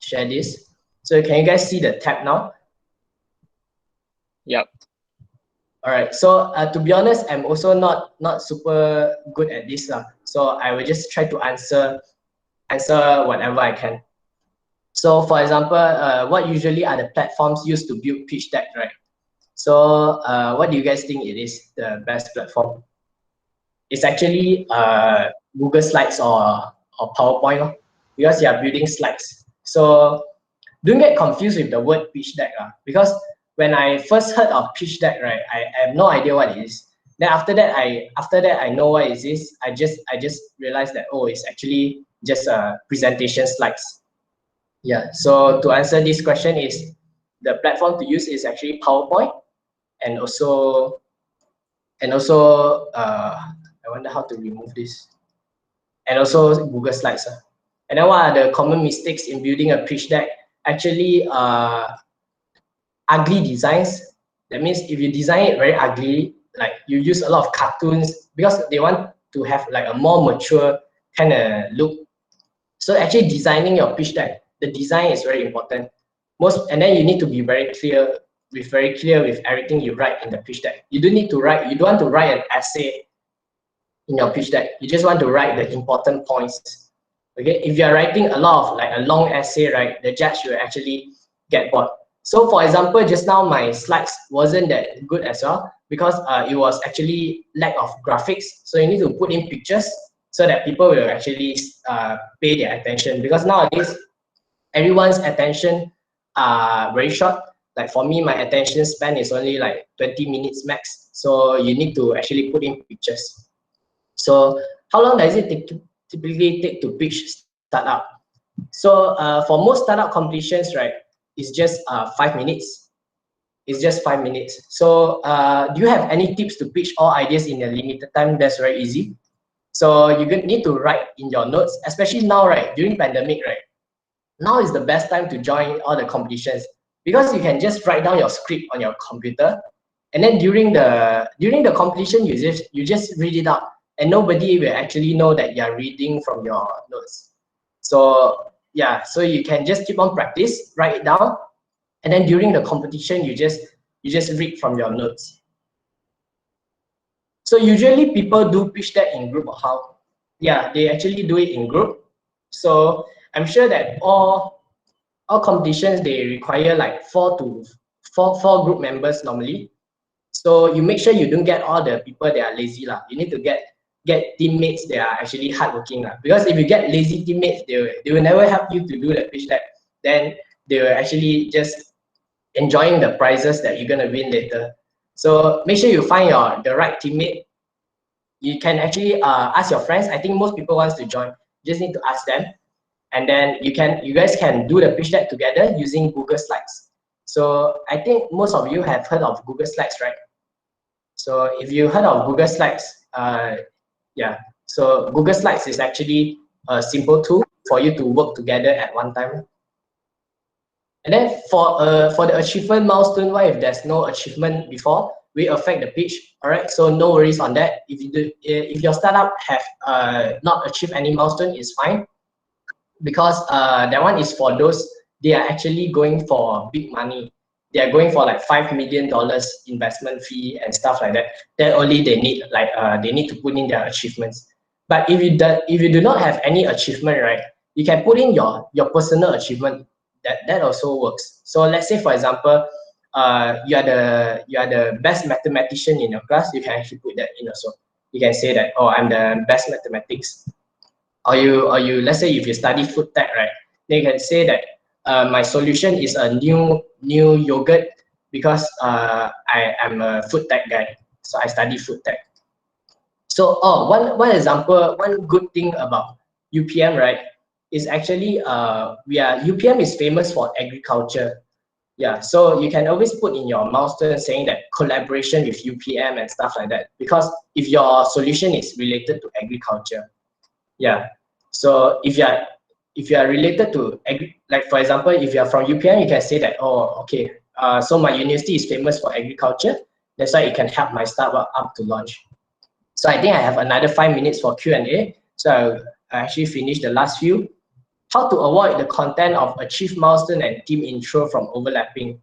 this. So can you guys see the tab now? Yep. All right. So to be honest, I'm also not super good at this, so I will just try to answer whatever I can. So for example, what usually are the platforms used to build pitch deck, right? So what do you guys think it is the best platform? It's actually Google Slides or PowerPoint, because you are building slides. So don't get confused with the word pitch deck, because when I first heard of pitch deck, right, I have no idea what it is. Then after that I know what it is. I just realized that, oh, it's actually just presentation slides. Yeah. So to answer this question is, the platform to use is actually PowerPoint, and also I wonder how to remove this, and also Google Slides. And then what are the common mistakes in building a pitch deck? Actually, ugly designs. That means if you design it very ugly, like you use a lot of cartoons because they want to have like a more mature kind of look. So actually designing your pitch deck, the design is very important. And then you need to be very clear with everything you write in the pitch deck. You don't want to write an essay in your pitch deck. You just want to write the important points. Okay, if you're writing a lot of like a long essay, right, the judge will actually get bored. So for example, just now my slides wasn't that good as well, because it was actually lack of graphics. So you need to put in pictures so that people will actually pay their attention, because nowadays everyone's attention are very short. Like for me, my attention span is only like 20 minutes max. So you need to actually put in pictures. So how long does it typically take to pitch startup? So for most startup completions, right, it's just 5 minutes. It's just 5 minutes. So do you have any tips to pitch all ideas in a limited time? That's very easy. So you need to write in your notes, especially now, right, during pandemic, right? Now is the best time to join all the competitions, because you can just write down your script on your computer, and then during the competition you just read it out, and nobody will actually know that you're reading from your notes. So yeah, so you can just keep on practice, write it down, and then during the competition you just read from your notes. So usually people do pitch that in group, or how? Yeah, they actually do it in group. So I'm sure that all competitions, they require like four group members normally. So you make sure you don't get all the people that are lazy lah. You need to get teammates that are actually hardworking lah. Because if you get lazy teammates, they will never help you to do the pitch deck. Then they will actually just enjoying the prizes that you're gonna win later. So make sure you find the right teammate. You can actually ask your friends. I think most people wants to join. You just need to ask them, and then you guys can do the pitch deck together using Google Slides. So I think most of you have heard of Google Slides, right? So if you heard of Google Slides, yeah. So Google Slides is actually a simple tool for you to work together at one time. And then for the achievement milestone, what if there's no achievement before we affect the pitch? All right, so no worries on that. If your startup have not achieved any milestone, it's fine, because that one is for those, they are actually going for big money. They are going for like $5 million investment fee and stuff like that. Then only they need like they need to put in their achievements. But if you do not have any achievement, right, you can put in your personal achievement. That also works. So let's say for example, you are the best mathematician in your class. You can actually put that in also. You can say that, oh, I'm the best mathematics. Or you let's say if you study food tech, right, they can say that my solution is a new yogurt, because I am a food tech guy, so I study food tech. So one example, one good thing about UPM, right, is actually UPM is famous for agriculture. Yeah, so you can always put in your milestone saying that collaboration with UPM and stuff like that, because if your solution is related to agriculture. Yeah. So if you are related to like for example, if you are from UPM, you can say that, oh, okay, so my university is famous for agriculture. That's why it can help my startup up to launch. So I think I have another 5 minutes for Q&A. So I actually finished the last few. How to avoid the content of achieve milestone and team intro from overlapping.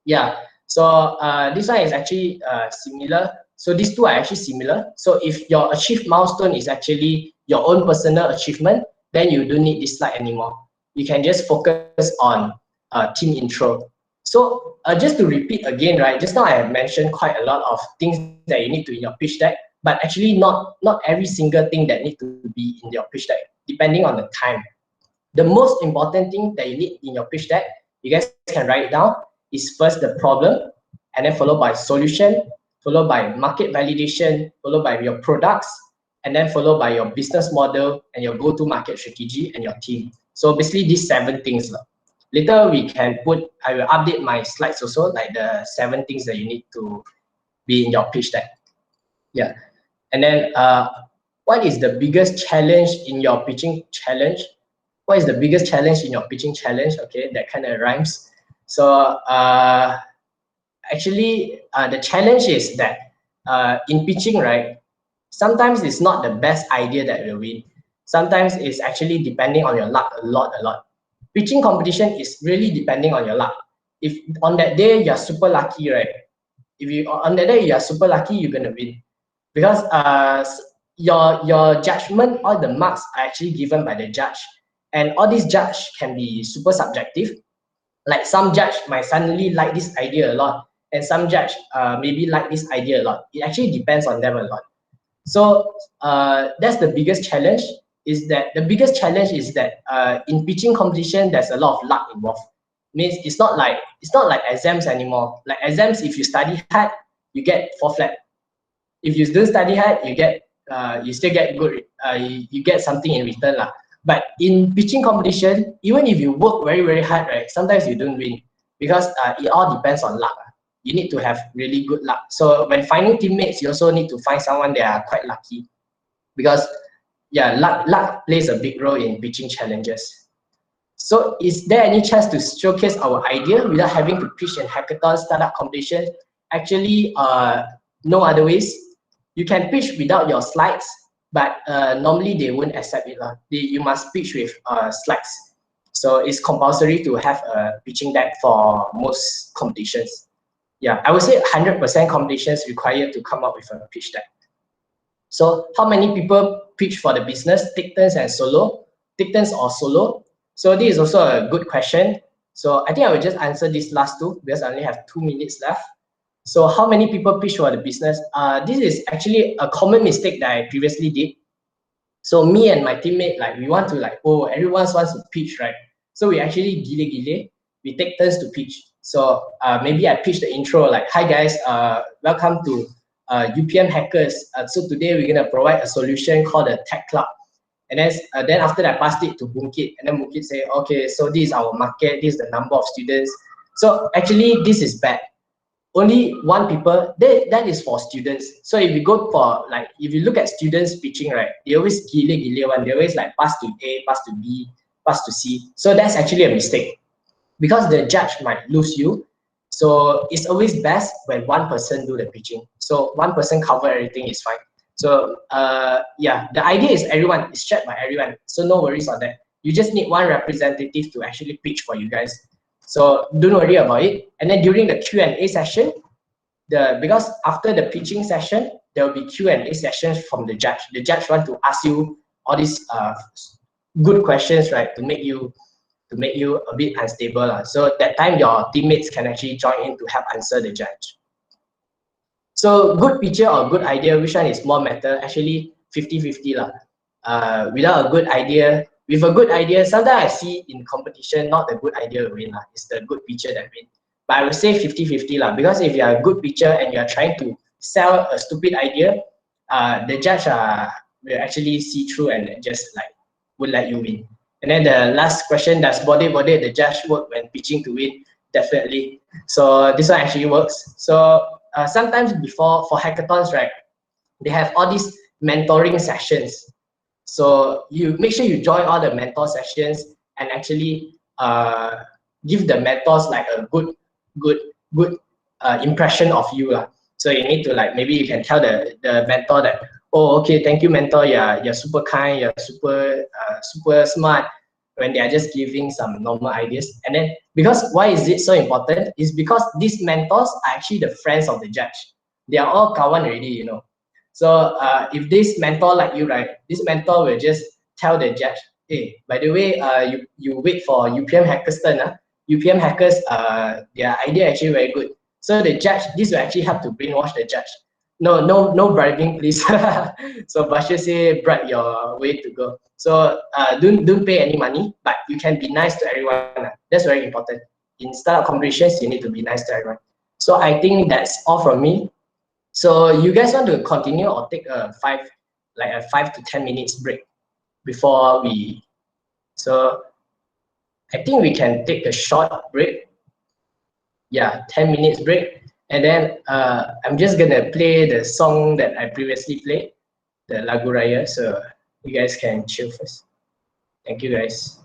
Yeah, so this one is actually similar. So these two are actually similar. So if your achieve milestone is actually your own personal achievement, then you don't need this slide anymore. You can just focus on team intro. So just to repeat again, right? Just now I have mentioned quite a lot of things that you need to in your pitch deck, but actually not every single thing that need to be in your pitch deck, depending on the time. The most important thing that you need in your pitch deck, you guys can write it down, is first the problem, and then followed by solution, followed by market validation, followed by your products, and then followed by your business model and your go-to market strategy and your team. So basically these 7 things. Later we can put, I will update my slides also, like the 7 things that you need to be in your pitch deck. Yeah. And then what is the biggest challenge in your pitching challenge? What is the biggest challenge in your pitching challenge? Okay, that kind of rhymes. So actually, the challenge is that in pitching, right, sometimes it's not the best idea that will win. Sometimes it's actually depending on your luck a lot. Pitching competition is really depending on your luck. If on that day you're super lucky, right? If you on that day you're super lucky, you're gonna win, because your judgment, all the marks are actually given by the judge, and all these judge can be super subjective. Like some judge might suddenly like this idea a lot, and some judge maybe like this idea a lot. It actually depends on them a lot. So that's the biggest challenge. Is that the biggest challenge is that in pitching competition, there's a lot of luck involved. Means it's not like exams anymore. Like exams, if you study hard, you get 4 flat. If you don't study hard, you still get good. You get something in return lah. But in pitching competition, even if you work very hard, right, sometimes you don't win, because it all depends on luck. You need to have really good luck. So when finding teammates, you also need to find someone that are quite lucky, because yeah, luck plays a big role in pitching challenges. So is there any chance to showcase our idea without having to pitch in hackathon, startup competition? Actually, no other ways. You can pitch without your slides, but normally they won't accept it. You must pitch with slides. So it's compulsory to have a pitching deck for most competitions. Yeah, I would say 100% competitions required to come up with a pitch deck. So how many people pitch for the business? Take turns and solo? Take turns or solo? So this is also a good question. So I think I will just answer these last two, because I only have 2 minutes left. So how many people pitch for the business? This is actually a common mistake that I previously did. So me and my teammate, like we want to everyone wants to pitch, right? So we actually gile, we take turns to pitch. So maybe I pitch the intro like, hi guys, welcome to UPM Hackers. So today we're gonna provide a solution called the Tech Club. And then after that, I passed it to Bungkit, and then Bungkit say, okay, so this is our market, this is the number of students. So actually this is bad. Only one people, that is for students. So if you go for if you look at students pitching, right, they always gile one. They always like pass to A, pass to B, pass to C. So that's actually a mistake, because the judge might lose you. So it's always best when one person do the pitching. So one person cover everything is fine. So yeah, the idea is everyone is shared by everyone. So no worries on that. You just need one representative to actually pitch for you guys. So don't worry about it. And then during the Q&A session, because after the pitching session, there will be Q&A sessions from the judge. The judge want to ask you all these good questions, right, to make you a bit unstable. So that time your teammates can actually join in to help answer the judge. So good picture or good idea, which one is more matter? Actually 50-50 lah. Without a good idea, with a good idea, sometimes I see in competition, not the good idea will win lah. It's the good picture that win. But I would say 50-50 lah, because if you are a good pitcher and you are trying to sell a stupid idea, the judge will actually see through and just would let you win. And then the last question, does body the judge work when pitching to win? Definitely. So this one actually works. So sometimes for hackathons, right, they have all these mentoring sessions. So you make sure you join all the mentor sessions and actually give the mentors like a good impression of you. So you need to maybe you can tell the mentor that, oh, okay, thank you, mentor. Yeah, you're super kind. You're super smart. When they are just giving some normal ideas, and then because why is it so important? Is because these mentors are actually the friends of the judge. They are all kawan already, you know. So if this mentor like you, right, this mentor will just tell the judge, hey, by the way, you wait for UPM Hackers turn. UPM Hackers, their idea actually very good. So the judge, this will actually help to brainwash the judge. No bribing, please. So Bashir say bribe your way to go. So don't pay any money, but you can be nice to everyone. That's very important. In startup competitions, you need to be nice to everyone. So I think that's all from me. So you guys want to continue or take a 5 to 10 minutes break before we? So I think we can take a short break. Yeah, 10 minutes break, and then I'm just gonna play the song that I previously played, the Lagu Raya. So you guys can chill first. Thank you, guys.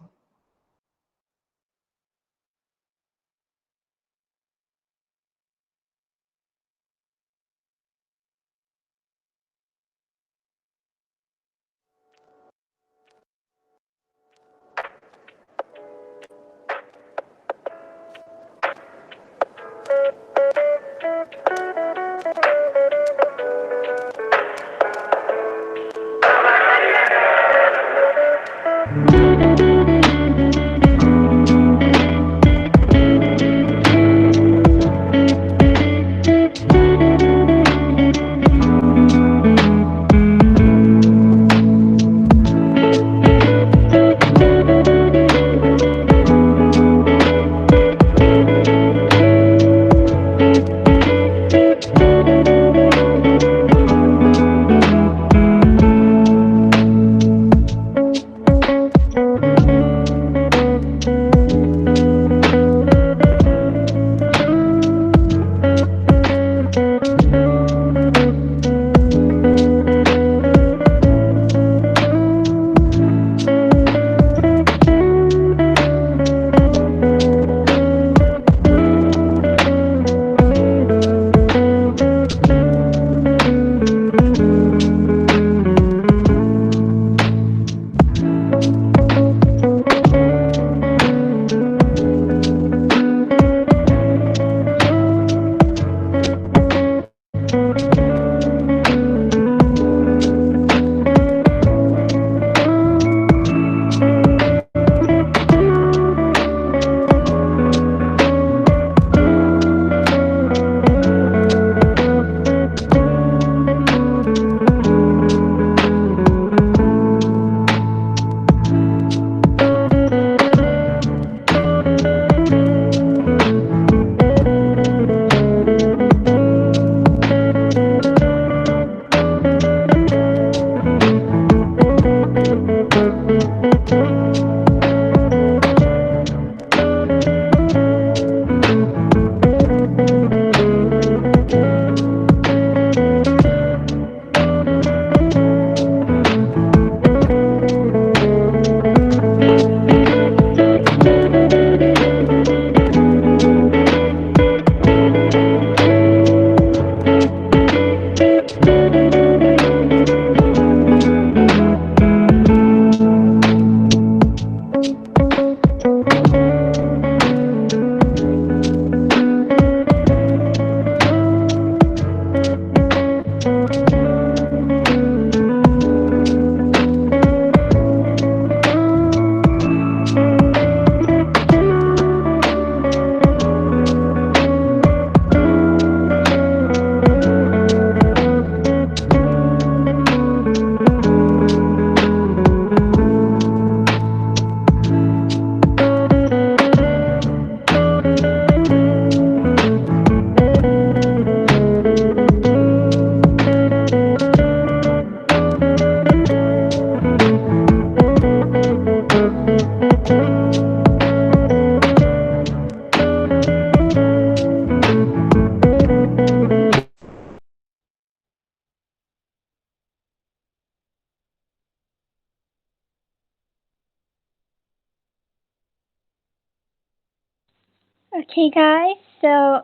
Okay, guys. So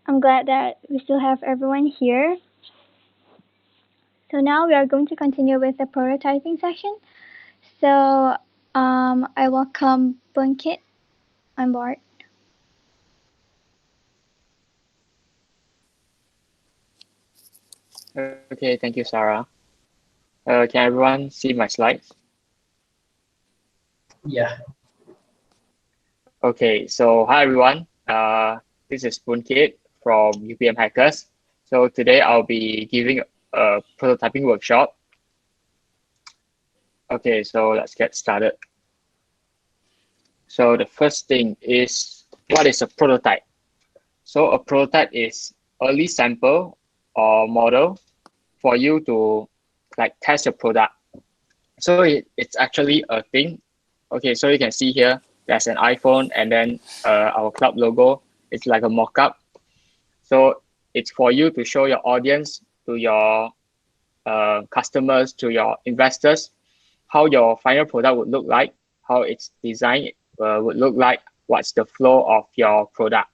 I'm glad that we still have everyone here. So now we are going to continue with the prototyping section. So I welcome Bunkit on board. Okay, thank you, Sarah. Can everyone see my slides? Yeah. Okay, so hi everyone. This is Kit from UPM Hackers. So today I'll be giving a prototyping workshop. Okay, so let's get started. So the first thing is, what is a prototype? So a prototype is early sample or model for you to like test your product. So it's actually a thing. Okay, so you can see here, there's an iPhone and then our club logo. It's like a mock-up. So it's for you to show your audience, to your customers, to your investors, how your final product would look like, how its design would look like, what's the flow of your product.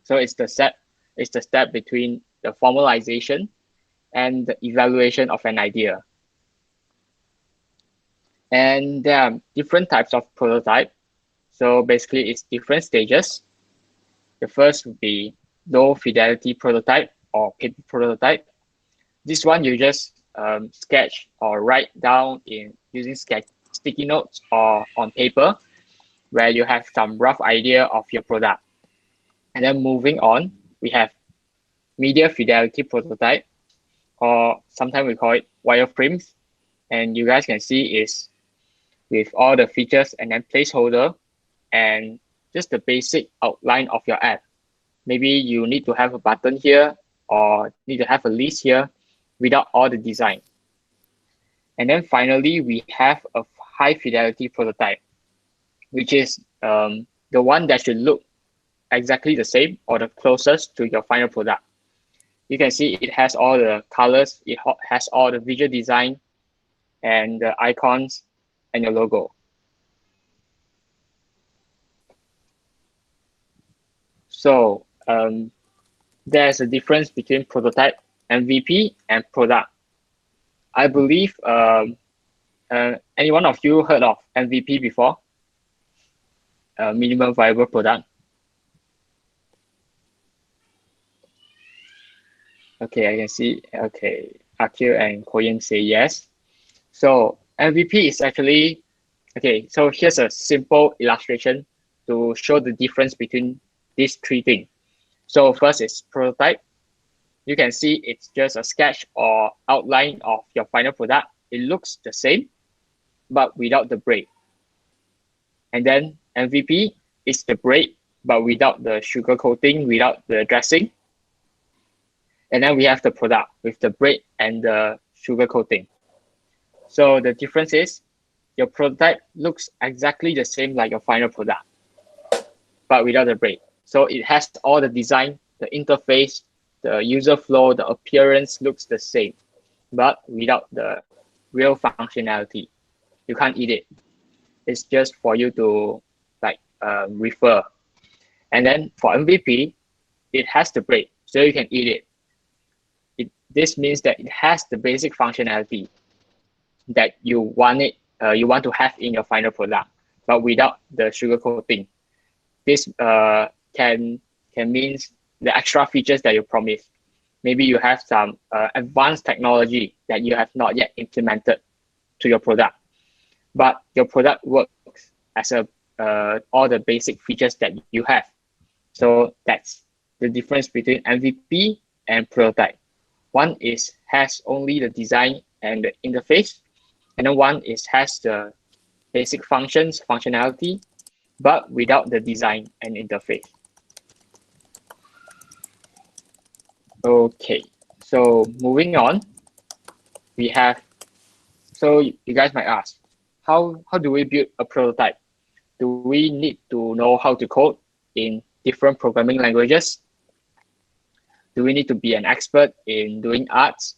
So it's the step between the formalization and the evaluation of an idea. And there are different types of prototype. So basically it's different stages. The first would be low fidelity prototype or paper prototype. This one you just sketch or write down in using sticky notes or on paper where you have some rough idea of your product. And then moving on, we have media fidelity prototype, or sometimes we call it wireframes. And you guys can see is with all the features and then placeholder and just the basic outline of your ad. Maybe you need to have a button here or need to have a list here without all the design. And then finally, we have a high fidelity prototype, which is the one that should look exactly the same or the closest to your final product. You can see it has all the colors, it has all the visual design and the icons and your logo. So there's a difference between prototype, MVP, and product. I believe any one of you heard of MVP before? Minimum viable product. Okay, I can see. Okay, Akil and Koyen say yes. So MVP is actually, okay, so here's a simple illustration to show the difference between these three things. So first is prototype. You can see it's just a sketch or outline of your final product. It looks the same, but without the braid. And then MVP is the braid, but without the sugar coating, without the dressing. And then we have the product with the braid and the sugar coating. So the difference is your prototype looks exactly the same like your final product, but without the braid. So it has all the design, the interface, the user flow, the appearance looks the same, but without the real functionality. You can't eat it. It's just for you to like refer. And then for MVP, it has the braid, so you can eat it. This means that it has the basic functionality that you want to have in your final product, but without the sugar coating. This can means the extra features that you promise. Maybe you have some advanced technology that you have not yet implemented to your product, but your product works as all the basic features that you have. So that's the difference between MVP and prototype. One has only the design and the interface, and then one has the basic functionality, but without the design and interface. Okay, so moving on, we have, so you guys might ask, how do we build a prototype? Do we need to know how to code in different programming languages? Do we need to be an expert in doing arts?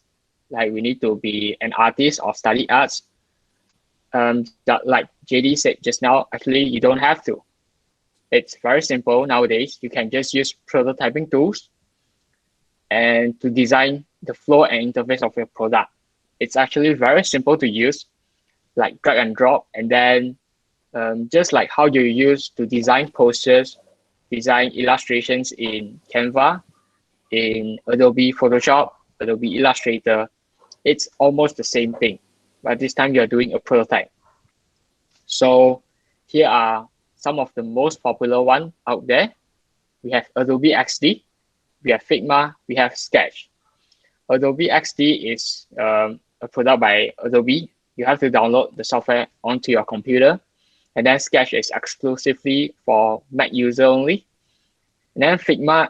Like we need to be an artist or study arts? Like JD said just now, actually you don't have to. It's very simple nowadays. You can just use prototyping tools and to design the flow and interface of your product. It's actually very simple to use, like drag and drop, and then just like how you use to design posters, design illustrations in Canva, in Adobe Photoshop, Adobe Illustrator, it's almost the same thing, but this time you're doing a prototype. So here are some of the most popular one out there. We have Adobe XD, we have Figma, we have Sketch. Adobe XD is a product by Adobe. You have to download the software onto your computer. And then Sketch is exclusively for Mac user only. And then Figma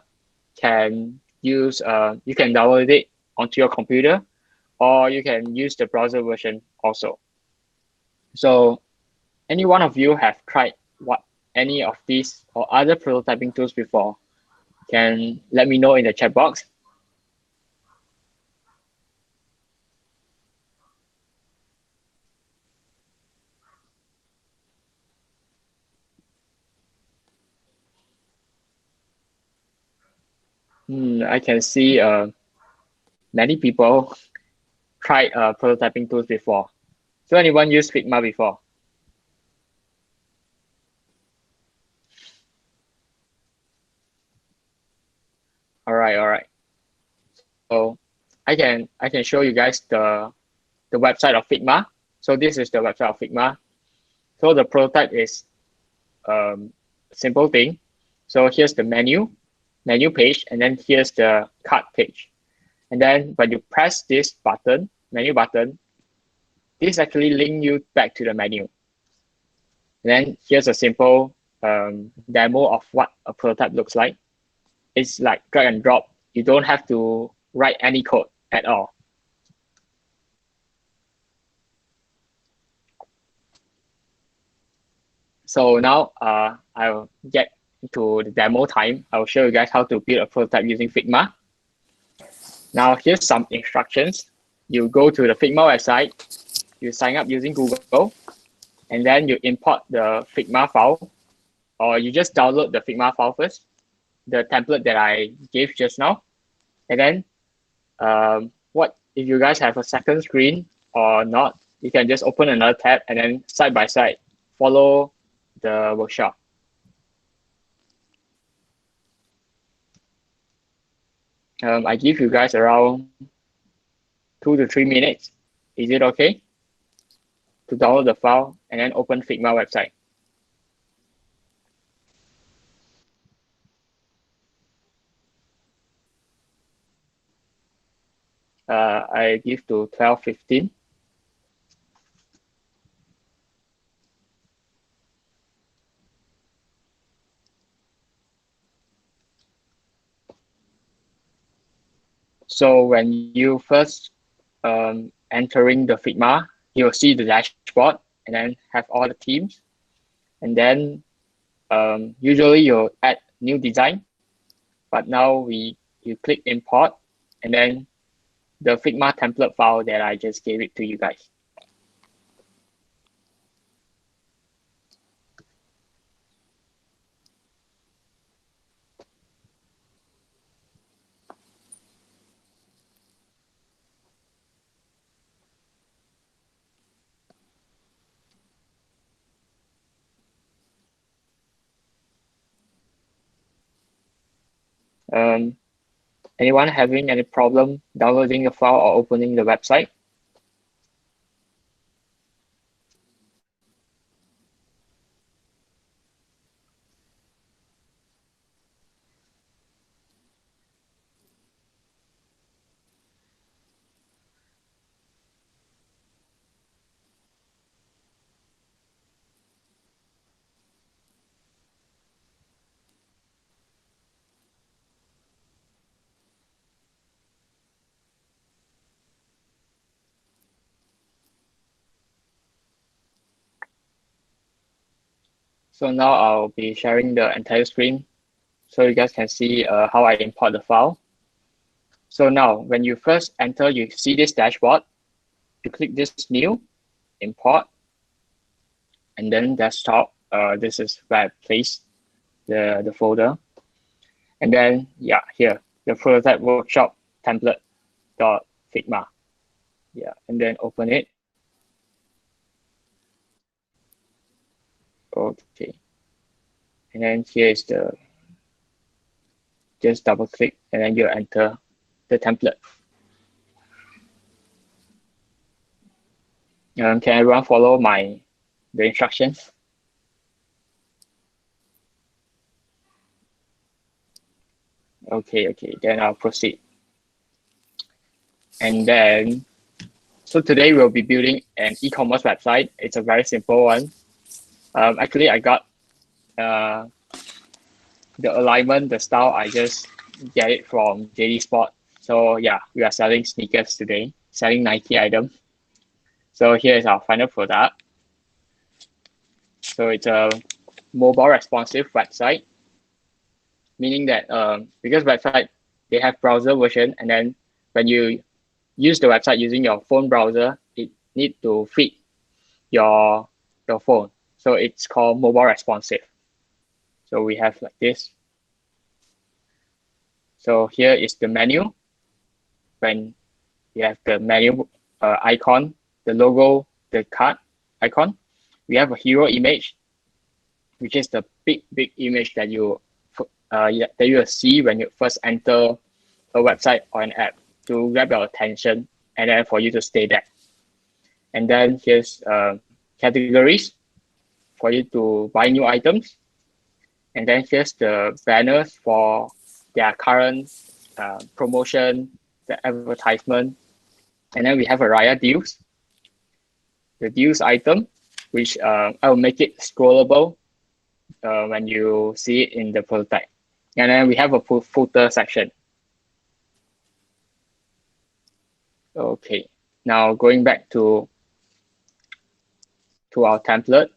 can use, you can download it onto your computer, or you can use the browser version also. So any one of you have tried any of these or other prototyping tools before? Can let me know in the chat box. I can see many people tried prototyping tools before. So anyone use Figma before? All right. So I can show you guys the website of Figma. So this is the website of Figma. So the prototype is a simple thing. So here's the menu page, and then here's the card page. And then when you press this button, menu button, this actually link you back to the menu. And then here's a simple demo of what a prototype looks like. It's like drag and drop. You don't have to write any code at all. So now I'll get into the demo time. I'll show you guys how to build a prototype using Figma. Now here's some instructions. You go to the Figma website, you sign up using Google, and then you import the Figma file, or you just download the Figma file first, the template that I gave just now. And then what if you guys have a second screen or not, you can just open another tab and then side by side follow the workshop. I give you guys around 2 to 3 minutes. Is it okay to download the file and then open Figma website? I give to 12:15. So when you first entering the Figma, you'll see the dashboard and then have all the themes. And then usually you'll add new design, but now you click import, and then the Figma template file that I just gave it to you guys. Anyone having any problem downloading the file or opening the website? So now I'll be sharing the entire screen so you guys can see how I import the file. So now when you first enter, you see this dashboard, you click this new, import, and then desktop. This is where I place the folder. And then, yeah, here, the prototype workshop template, .figma. Yeah, and then open it. Okay. And then here is the, just double click and then you enter the template. Can everyone follow the instructions? Okay, then I'll proceed. And then, so today we'll be building an e-commerce website. It's a very simple one. Actually, I got the alignment, the style, I just get it from JD Sport. So yeah, we are selling sneakers today, selling Nike items. So here is our final product. So it's a mobile responsive website, meaning that because website, they have browser version, and then when you use the website using your phone browser, it need to fit your phone. So it's called mobile responsive. So we have like this. So here is the menu. When you have the menu icon, the logo, the card icon, we have a hero image, which is the big image that you will see when you first enter a website or an app to grab your attention and then for you to stay there. And then here's categories for you to buy new items. And then here's the banners for their current promotion, the advertisement. And then we have a Raya deals, the deals item, which I will make it scrollable when you see it in the prototype. And then we have a footer section. Okay, now going back to our template.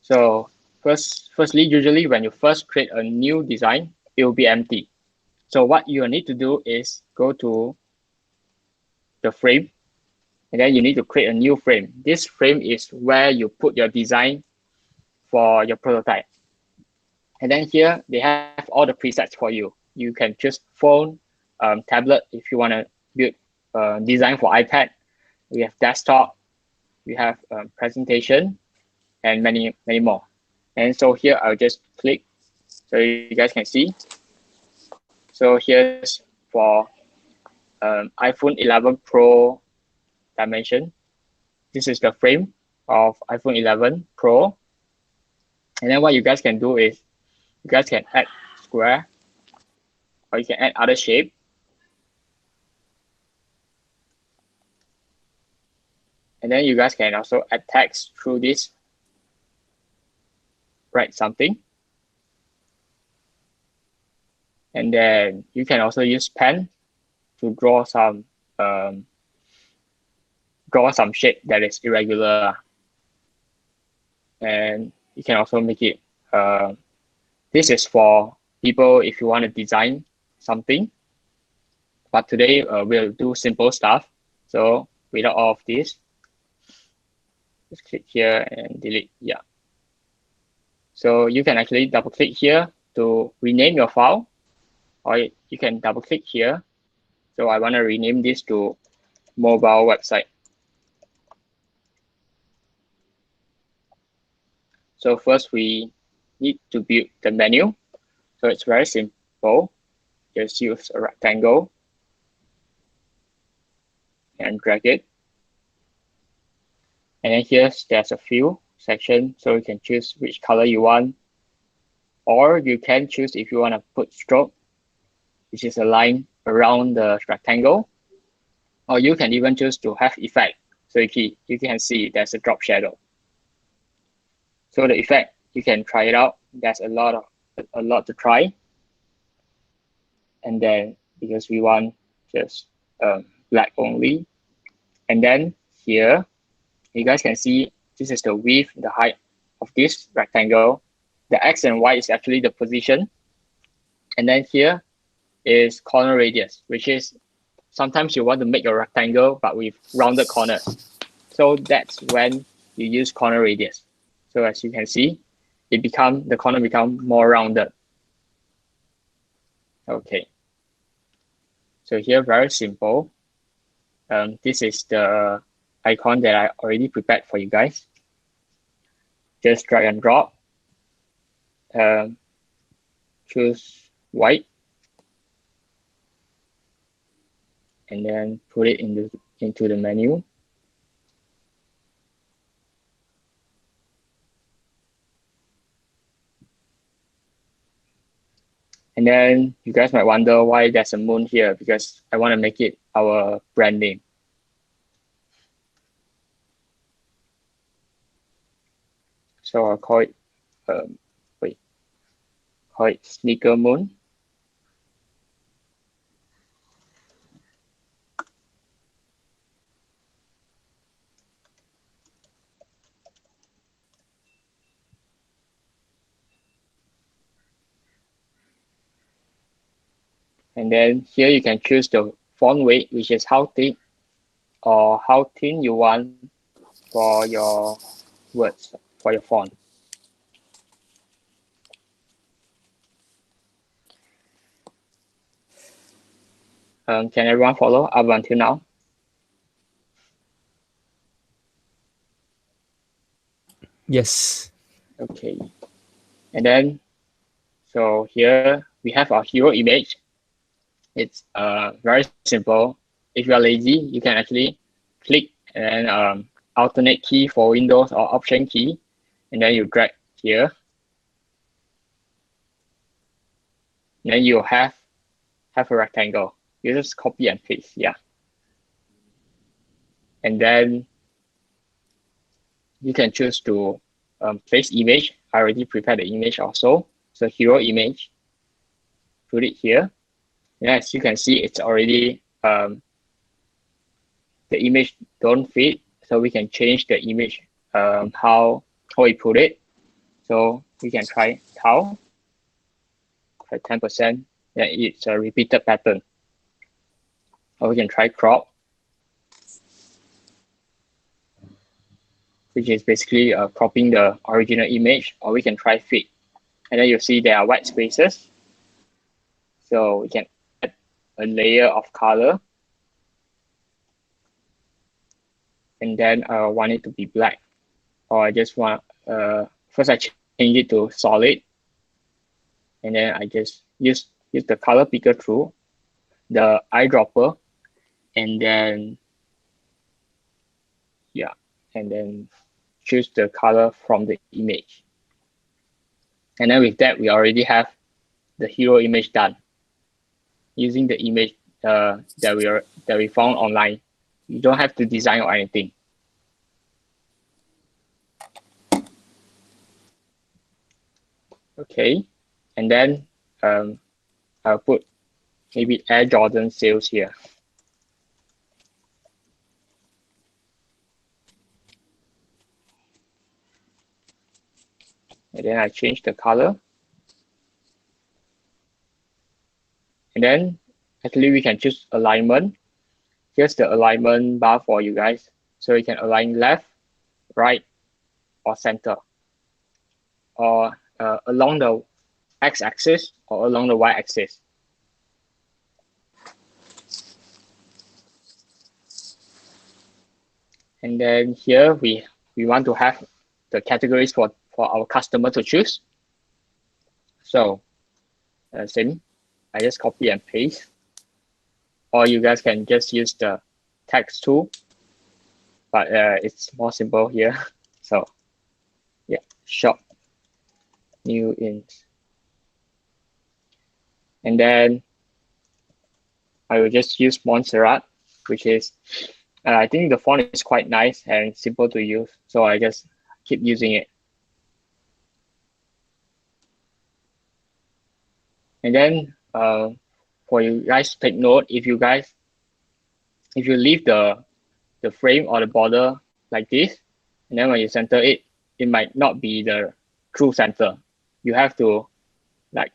So firstly, usually when you first create a new design, it will be empty. So what you need to do is go to the frame, and then you need to create a new frame. This frame is where you put your design for your prototype. And then here they have all the presets for you. You can choose phone, tablet if you want to build design for iPad. We have desktop, we have presentation, and many more. And so here I'll just click so you guys can see. So here's for iPhone 11 Pro dimension. This is the frame of iPhone 11 Pro. And then what you guys can do is you guys can add square, or you can add other shape. And then you guys can also add text through this, write something. And then you can also use pen to draw some shape that is irregular. And you can also make it, this is for people if you want to design something. But today we'll do simple stuff. So without all of this, just click here and delete, yeah. So you can actually double click here to rename your file, or you can double click here. So I want to rename this to mobile website. So first we need to build the menu. So it's very simple. Just use a rectangle and drag it. And then there's a few sections, so you can choose which color you want. Or you can choose if you want to put stroke, which is a line around the rectangle. Or you can even choose to have effect. So you can see there's a drop shadow. So the effect, you can try it out. There's a lot to try. And then because we want just black only. And then here, you guys can see this is the width, the height of this rectangle. The X and Y is actually the position. And then here is corner radius, which is sometimes you want to make a rectangle, but with rounded corners. So that's when you use corner radius. So as you can see, the corner become more rounded. Okay. So here, very simple. This is the icon that I already prepared for you guys. Just drag and drop. Choose white. And then put it into the menu. And then you guys might wonder why there's a moon here, because I want to make it our brand name. So I'll call it, call it Sneaker Moon. And then here you can choose the font weight, which is how thick or how thin you want for your words, for your font. Can everyone follow up until now? Yes. Okay. And then, so here we have our hero image. It's very simple. If you are lazy, you can actually click and alternate key for Windows or option key, and then you drag here. And then you have a rectangle. You just copy and paste, yeah. And then you can choose to place image. I already prepared the image also. So hero image, put it here. And as you can see, it's already, the image don't fit. So we can change the image, how we put it. So we can try tau, try 10%. Yeah, it's a repeated pattern. Or we can try crop, which is basically cropping the original image, or we can try fit. And then you see there are white spaces. So we can add a layer of color. And then I want it to be black. Or I just want, first I change it to solid. And then I just use the color picker tool, the eyedropper, and then, yeah, and then choose the color from the image. And then with that, we already have the hero image done using the image that we found online. You don't have to design or anything. Okay, and then I'll put maybe Air Jordan sales here. And then I change the color. And then actually we can choose alignment. Here's the alignment bar for you guys. So you can align left, right, or center, or along the x-axis or along the y-axis. And then here we want to have the categories for our customer to choose. So same, I just copy and paste. Or you guys can just use the text tool, but it's more simple here. So yeah, shop, new int. And then I will just use Montserrat, which is, I think the font is quite nice and simple to use. So I just keep using it. And then for you guys to take note, if you leave the frame or the border like this, and then when you center it, it might not be the true center. You have to like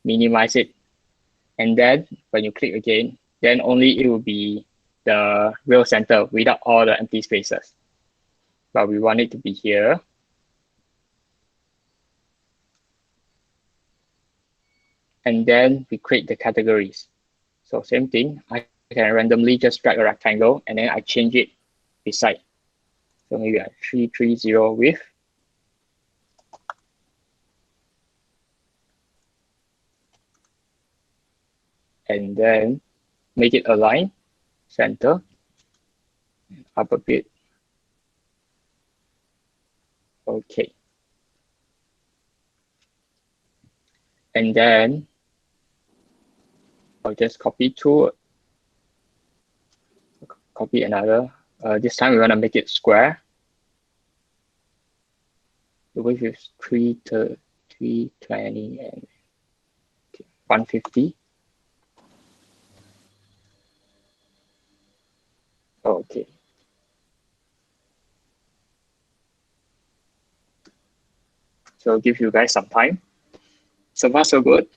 minimize it. And then when you click again, then only it will be the real center without all the empty spaces. But we want it to be here. And then we create the categories. So same thing, I can randomly just drag a rectangle and then I change it beside. So maybe a 330 width. And then make it align, center, up a bit. Okay. And then I'll just copy two, copy another. This time we want to make it square. The width is 320 and 150. Okay. So I'll give you guys some time. So far, so good.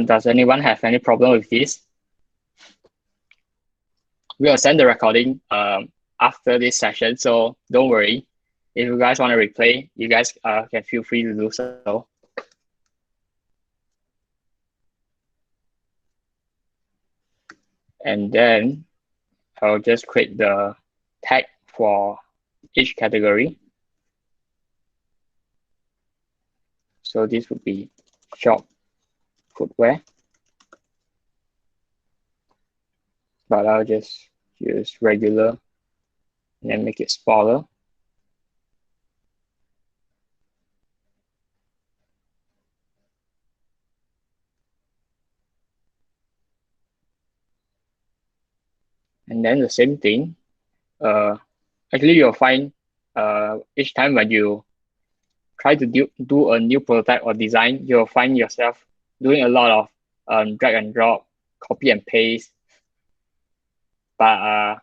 Does anyone have any problem with this? We'll send the recording after this session, so don't worry. If you guys want to replay, you guys can feel free to do so. And then I'll just create the tag for each category. So this would be shop footwear. But I'll just use regular and then make it smaller. And then the same thing. Actually, you'll find each time when you try to do a new prototype or design, you'll find yourself doing a lot of drag and drop, copy and paste. But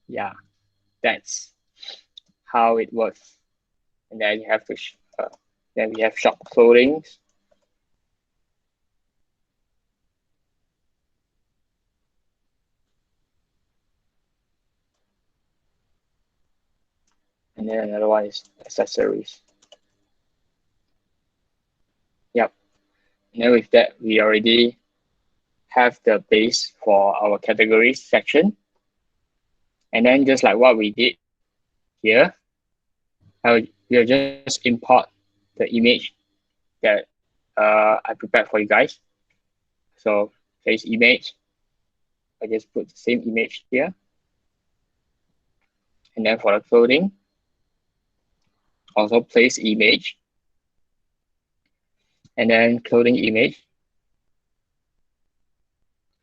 yeah, that's how it works. And then you have to, then we have shop clothing. And then another one is accessories. Yep. And then with that, we already have the base for our categories section. And then just like what we did here, we'll just import the image that I prepared for you guys. So place image, I just put the same image here. And then for the clothing, also place image. And then clothing image.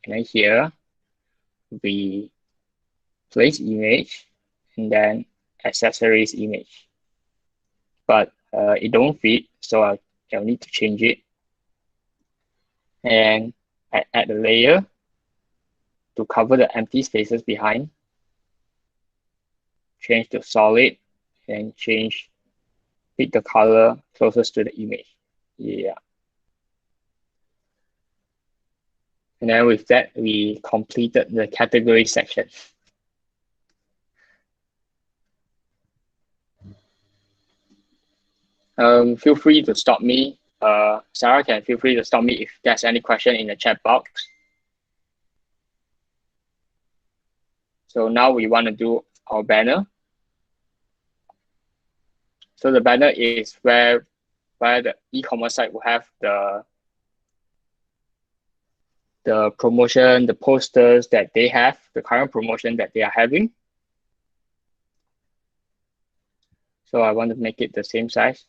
And then here, we place image and then accessories image. But it don't fit, so I'll need to change it. And I add a layer to cover the empty spaces behind. Change to solid and pick the color closest to the image. Yeah. And then with that, we completed the category section. Feel free to stop me. Sarah can feel free to stop me if there's any question in the chat box. So now we want to do our banner. So the banner is where the e-commerce site will have the promotion, the posters that they have, the current promotion that they are having. So I want to make it the same size.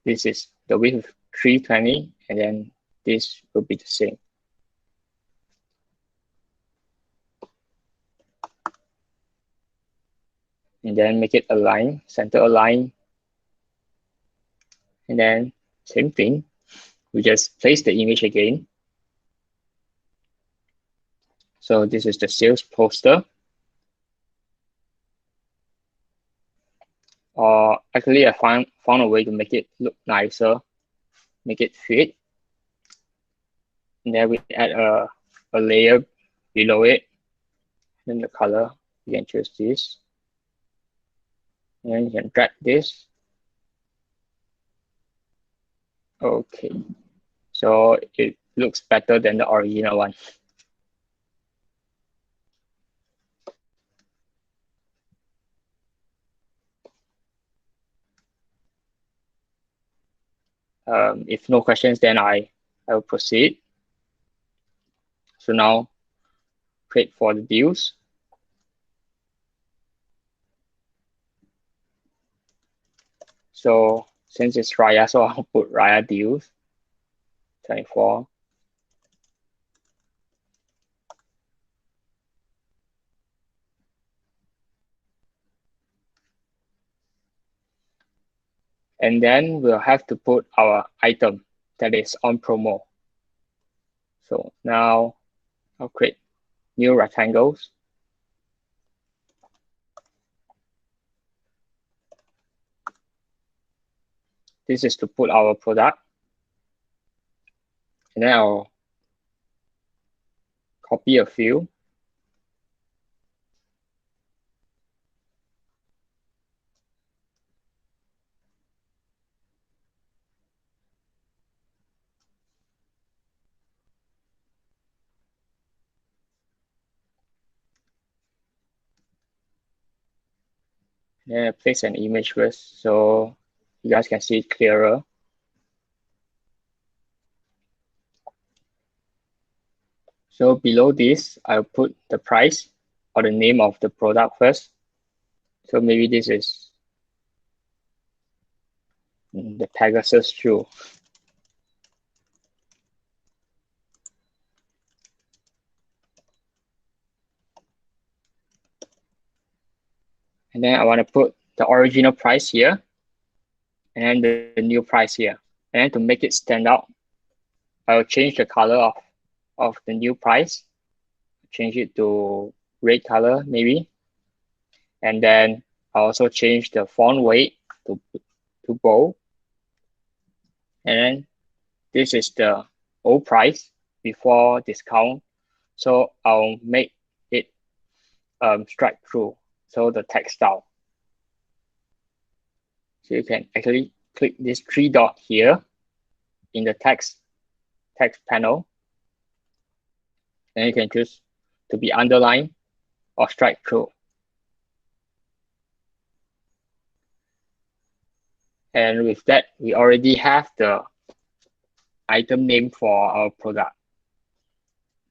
This is the width of 320, and then this will be the same. And then make it align, center align. And then same thing, we just place the image again. So this is the sales poster. Actually, I found a way to make it look nicer, make it fit. And then we add a layer below it. Then the color, you can choose this. And you can drag this. Okay, so it looks better than the original one. If no questions, then I will proceed. So now create for the deals. So since it's Raya, so I'll put Raya deals 24. And then we'll have to put our item that is on promo. So now I'll create new rectangles. This is to put our product. And then I'll copy a few. Then I place an image first so you guys can see it clearer. So below this, I'll put the price or the name of the product first. So maybe this is the Pegasus shoe. And then I want to put the original price here and then the new price here. And then to make it stand out, I'll change the color of the new price, change it to red color maybe. And then I'll also change the font weight to bold. And then this is the old price before discount. So I'll make it strike through. So the text style. So you can actually click this three dot here in the text panel. Then you can choose to be underlined or strike through. And with that, we already have the item name for our product.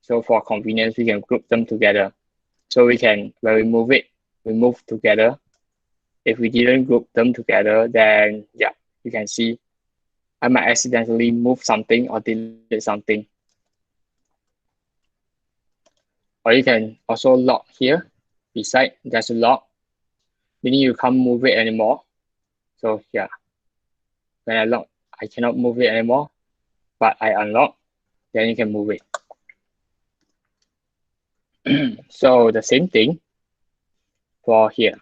So for convenience, we can group them together. So we can, when we move it, we move together. If we didn't group them together, then yeah, you can see I might accidentally move something or delete something. Or you can also lock here. Beside, there's a lock, meaning you can't move it anymore. So yeah, when I lock, I cannot move it anymore, but I unlock, then you can move it. So the same thing for here.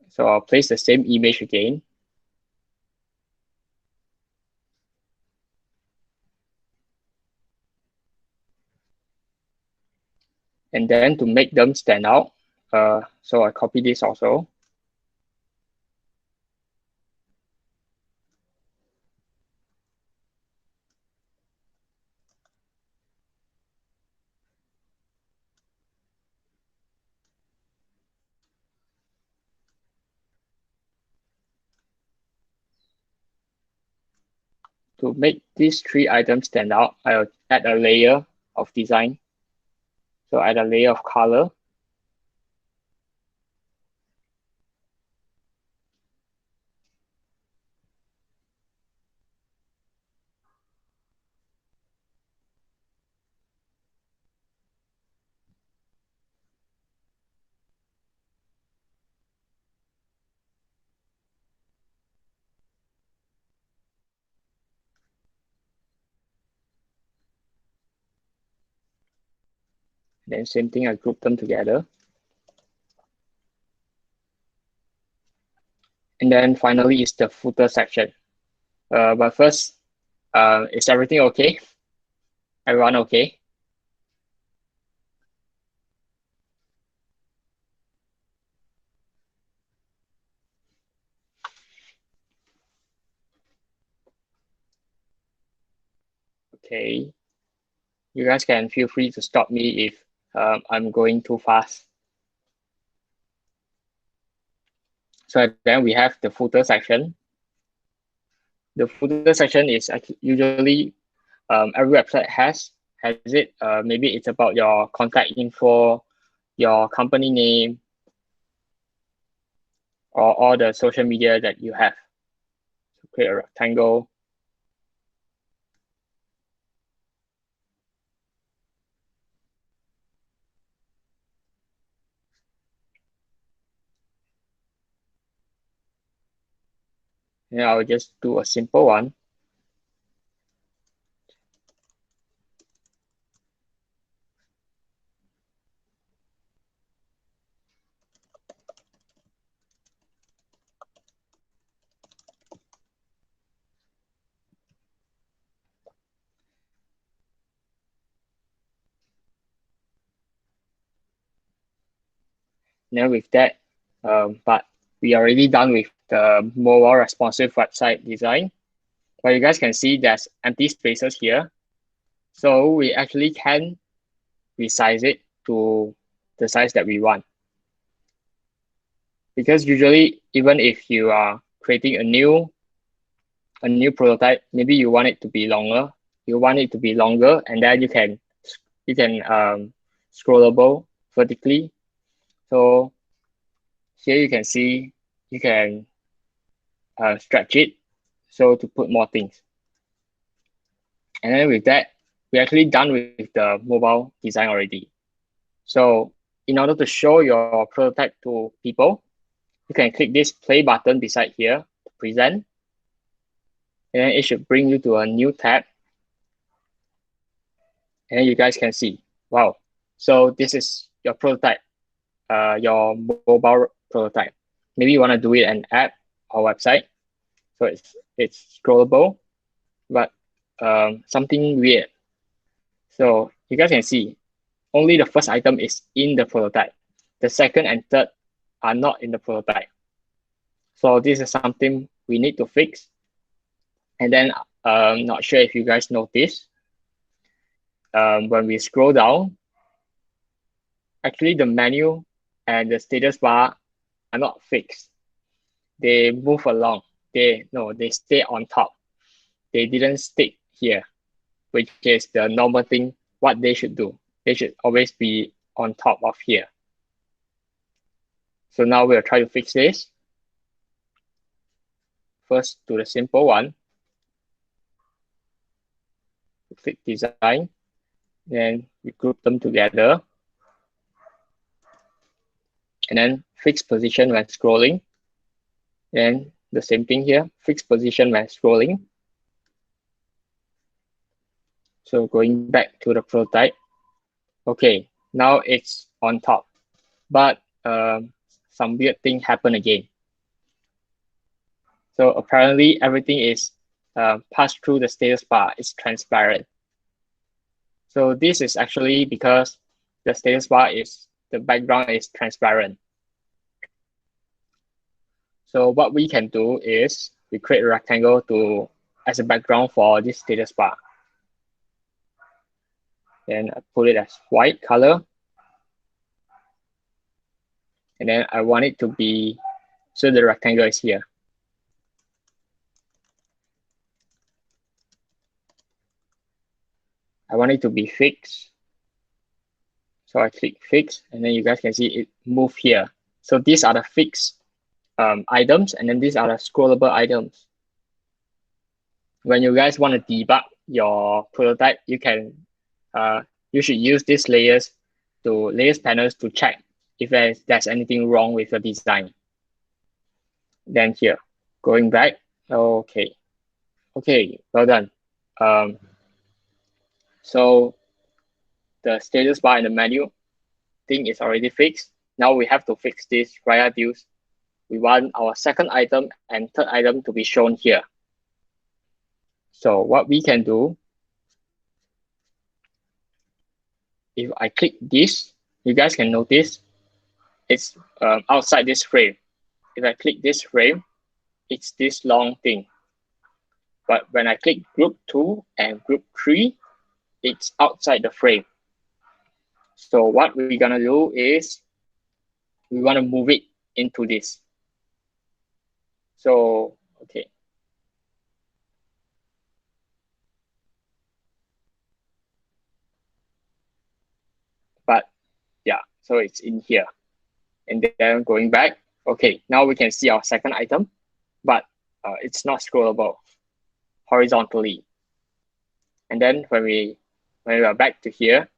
So I'll place the same image again. And then to make them stand out, so I copy this also. To make these three items stand out, I'll add a layer of design. So add a layer of color. Then same thing, I group them together. And then finally is the footer section. But first, is everything okay? Everyone okay? Okay. You guys can feel free to stop me if I'm going too fast. So then we have the footer section. The footer section is usually every website has it. Maybe it's about your contact info, your company name, or all the social media that you have. So create a rectangle. And I'll just do a simple one. Now with that, but we are already done with the mobile responsive website design. But you guys can see there's empty spaces here. So we actually can resize it to the size that we want. Because usually, even if you are creating a new prototype, maybe you want it to be longer. You want it to be longer, and then you can scrollable vertically. So here you can see you can stretch it so to put more things. And then with that, we're actually done with the mobile design already. So in order to show your prototype to people, you can click this play button beside here to present. And then it should bring you to a new tab. And then you guys can see, wow. So this is your prototype, your mobile prototype. Maybe you want to do it an app or website. So it's scrollable, but something weird. So you guys can see only the first item is in the prototype. The second and third are not in the prototype. So this is something we need to fix. And then not sure if you guys notice, when we scroll down, actually the menu and the status bar are not fixed. They move along. They stay on top. They didn't stick here, which is the normal thing, what they should do. They should always be on top of here. So now we'll try to fix this. First, do the simple one. Click design, then we group them together. And then fix position when scrolling. Then the same thing here, fix position when scrolling. So going back to the prototype. Okay, now it's on top, but some weird thing happened again. So apparently everything is passed through the status bar. It's transparent. So this is actually because the status bar the background is transparent. So what we can do is we create a rectangle as a background for this status bar. Then I put it as white color. And then I want it to be, so the rectangle is here. I want it to be fixed. So I click fix, and then you guys can see it move here. So these are the fixed items, and then these are the scrollable items. When you guys want to debug your prototype, you should use these layers panels to check if there's anything wrong with the design. Then here, going back, okay, well done. So the status bar in the menu thing is already fixed. Now we have to fix this reduce. We want our second item and third item to be shown here. So what we can do, if I click this, you guys can notice it's outside this frame. If I click this frame, it's this long thing. But when I click group 2 and group 3, it's outside the frame. So what we're gonna do is we want to move it into this. So, okay. But yeah, so it's in here. And then going back, okay, now we can see our second item, but it's not scrollable horizontally. And then when we are back to here,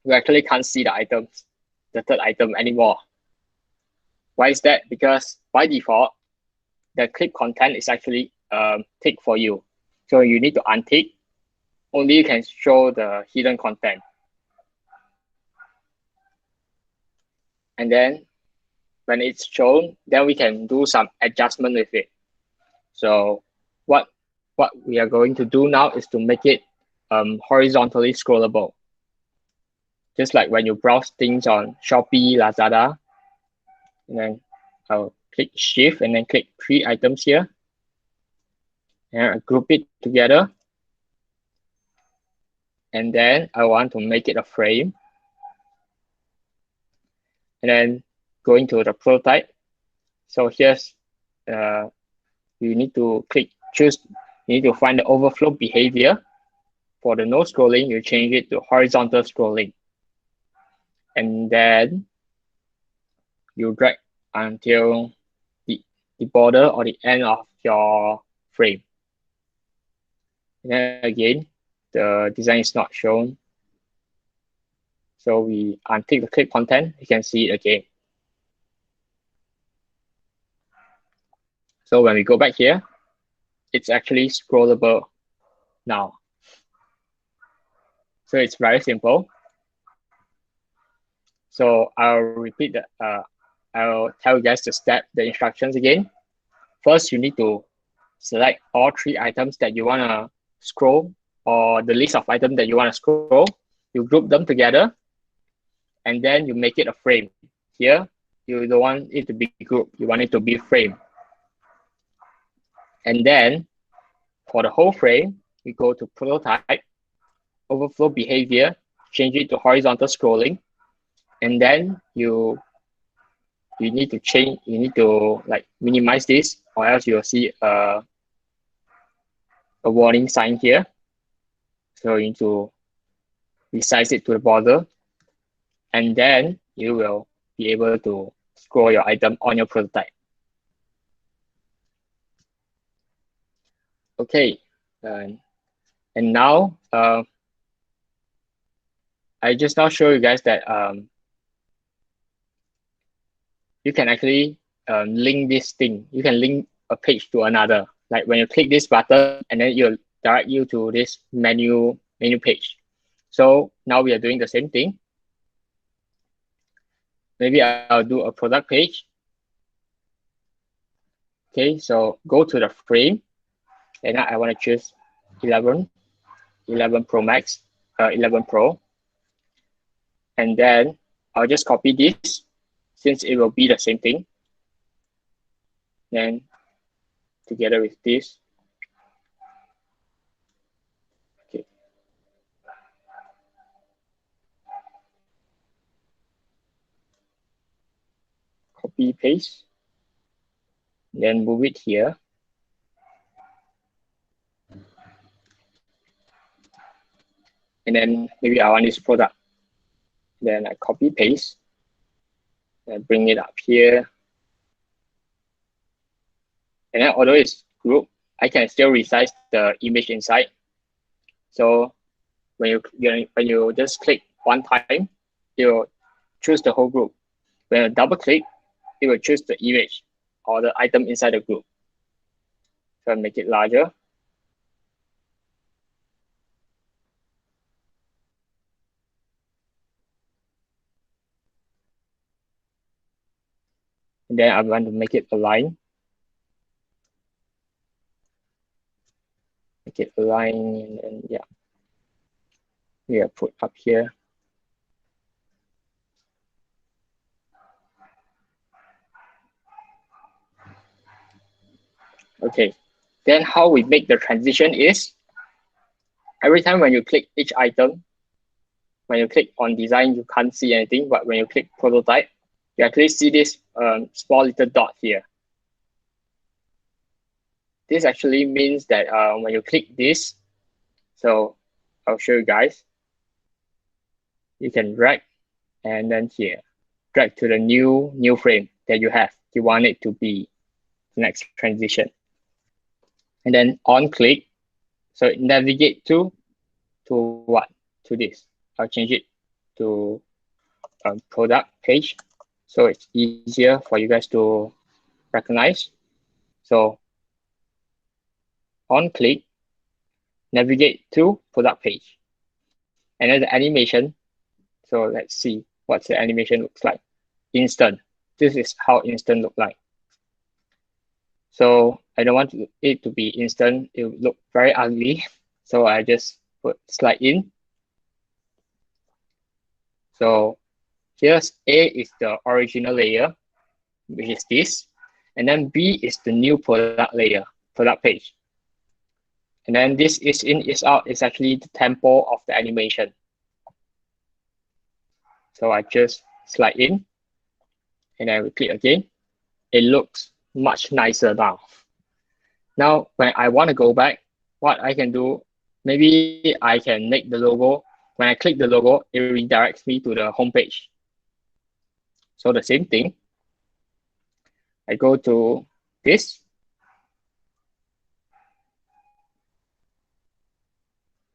we actually can't see the items, the third item anymore. Why is that? Because by default, the clip content is actually ticked for you. So you need to untick. Only you can show the hidden content. And then when it's shown, then we can do some adjustment with it. So what we are going to do now is to make it horizontally scrollable. Just like when you browse things on Shopee, Lazada, and then I'll click shift and then click 3 items here. And I group it together. And then I want to make it a frame. And then going to the prototype. So here's, you need to choose, you need to find the overflow behavior. For the no scrolling, you change it to horizontal scrolling. And then you drag until the border or the end of your frame. And then again, the design is not shown. So we untick the clip content, you can see it again. So when we go back here, it's actually scrollable now. So it's very simple. So I'll repeat that. I'll tell you guys the instructions again. First, you need to select all 3 items that you want to scroll, or the list of items that you want to scroll. You group them together, and then you make it a frame. Here, you don't want it to be grouped, you want it to be frame. And then for the whole frame, you go to prototype, overflow behavior, change it to horizontal scrolling, and then you need to like minimize this, or else you'll see a warning sign here. So you need to resize it to the border, and then you will be able to scroll your item on your prototype. Okay, and now I just now show you guys that you can actually link this thing. You can link a page to another. Like when you click this button, and then you'll direct you to this menu page. So now we are doing the same thing. Maybe I'll do a product page. Okay, so go to the frame, and now I want to choose 11 Pro Max, 11 Pro. And then I'll just copy this, since it will be the same thing. Then together with this. Okay. Copy, paste. Then move it here. And then maybe I want this product. Then I copy, paste. And bring it up here. And then although it's grouped, I can still resize the image inside. So when you just click one time, it will choose the whole group. When you double click, it will choose the image or the item inside the group. So I make it larger. And then I want to make it align. Make it align, and then yeah. We are put up here. Okay, Then how we make the transition is every time when you click each item, when you click on design, you can't see anything, but when you click prototype, you actually see this small little dot here. This actually means that when you click this, so I'll show you guys, you can drag and then here, drag to the new frame that you have. You want it to be the next transition. And then on click, so navigate to what? To this. I'll change it to product page, so it's easier for you guys to recognize. So on click, navigate to product page. And then the animation, so let's see what the animation looks like. Instant. This is how instant look like. So I don't want it to be instant. It will look very ugly. So I just put slide in. So here's A is the original layer, which is this. And then B is the new product layer, product page. And then this is in, is out is actually the tempo of the animation. So I just slide in and then we click again. It looks much nicer now. Now, when I want to go back, what I can do, maybe I can make the logo. When I click the logo, it redirects me to the home page. So the same thing. I go to this.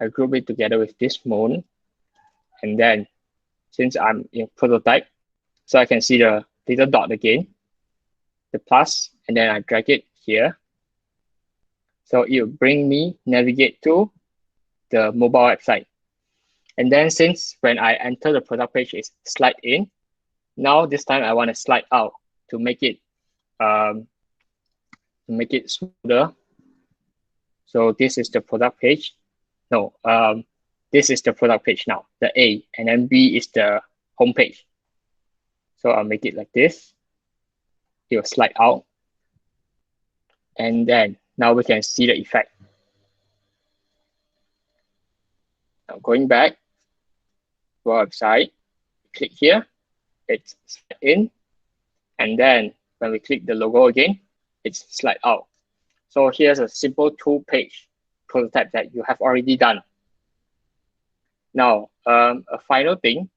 I group it together with this mode. And then since I'm in prototype, so I can see the little dot again, the plus, and then I drag it here. So it will bring me navigate to the mobile website. And then since when I enter the product page is slide in, now this time I want to slide out to make it smoother. So this is the product page. No, this is the product page now, the A, and then B is the home page. So I'll make it like this. It will slide out. And then now we can see the effect. Now going back to our website, click here, it's slide in. And then when we click the logo again, it's slide out. So here's a simple two-page prototype that you have already done. Now, a final thing.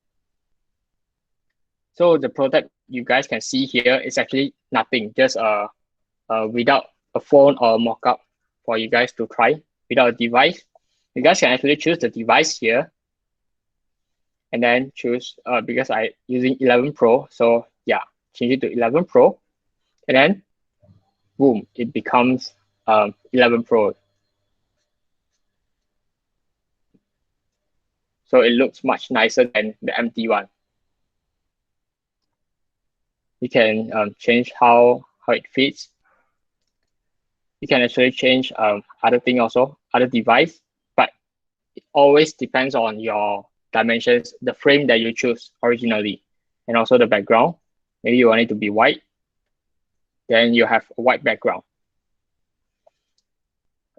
So the prototype you guys can see here is actually nothing, just without a phone or a mockup for you guys to try without a device. You guys can actually choose the device here and then choose, because I using 11 Pro, so yeah, change it to 11 Pro, and then boom, it becomes 11 Pro. So it looks much nicer than the empty one. You can change how it fits. You can actually change other thing also, other device, but it always depends on your dimensions, the frame that you choose originally, and also the background. Maybe you want it to be white, then you have a white background.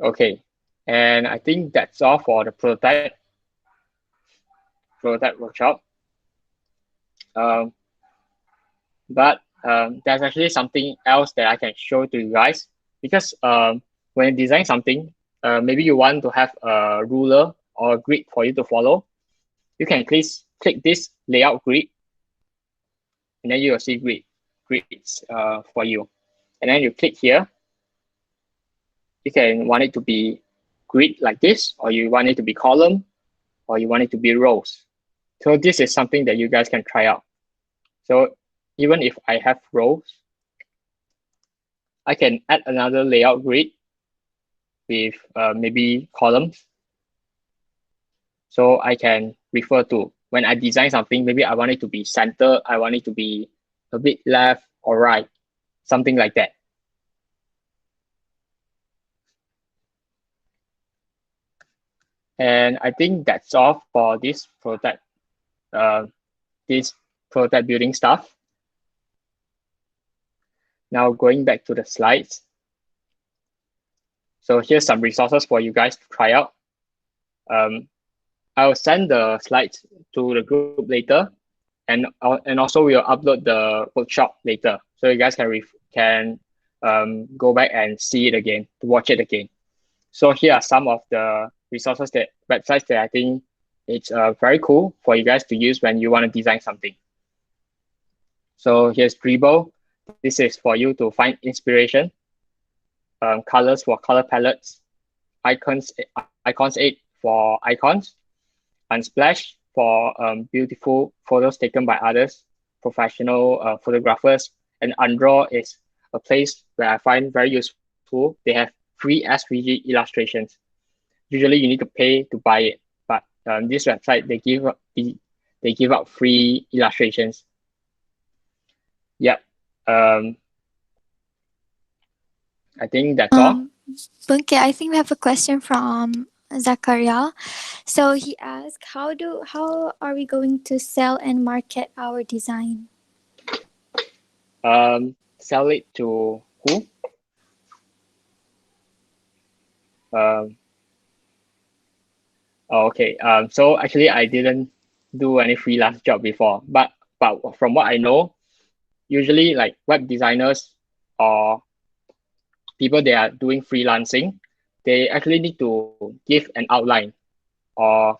Okay, and I think that's all for the prototype workshop. But there's actually something else that I can show to you guys, because when you design something, maybe you want to have a ruler or a grid for you to follow. You can click this layout grid, and then you will see grids for you. And then you click here. You can want it to be grid like this, or you want it to be column, or you want it to be rows. So this is something that you guys can try out. So even if I have rows, I can add another layout grid with maybe columns. So I can refer to when I design something, maybe I want it to be center, I want it to be a bit left or right, something like that. And I think that's all for this prototype building stuff. Now going back to the slides. So here's some resources for you guys to try out. I'll send the slides to the group later, and also we'll upload the workshop later, so you guys can go back and see it again, to watch it again. So here are some of the resources, that websites that I think it's very cool for you guys to use when you want to design something. So here's Dribble. This is for you to find inspiration. Colors for color palettes. Icons 8 for icons. Unsplash for beautiful photos taken by others, professional photographers. And Undraw is a place where I find very useful. They have free SVG illustrations. Usually you need to pay to buy it, but this website, they give out free illustrations. Yep. I think that's all. Bunke, I think we have a question from Zakaria. So he asked, how are we going to sell and market our design? Sell it to who? Okay. So actually, I didn't do any freelance job before, but from what I know, usually like web designers or people that are doing freelancing, they actually need to give an outline or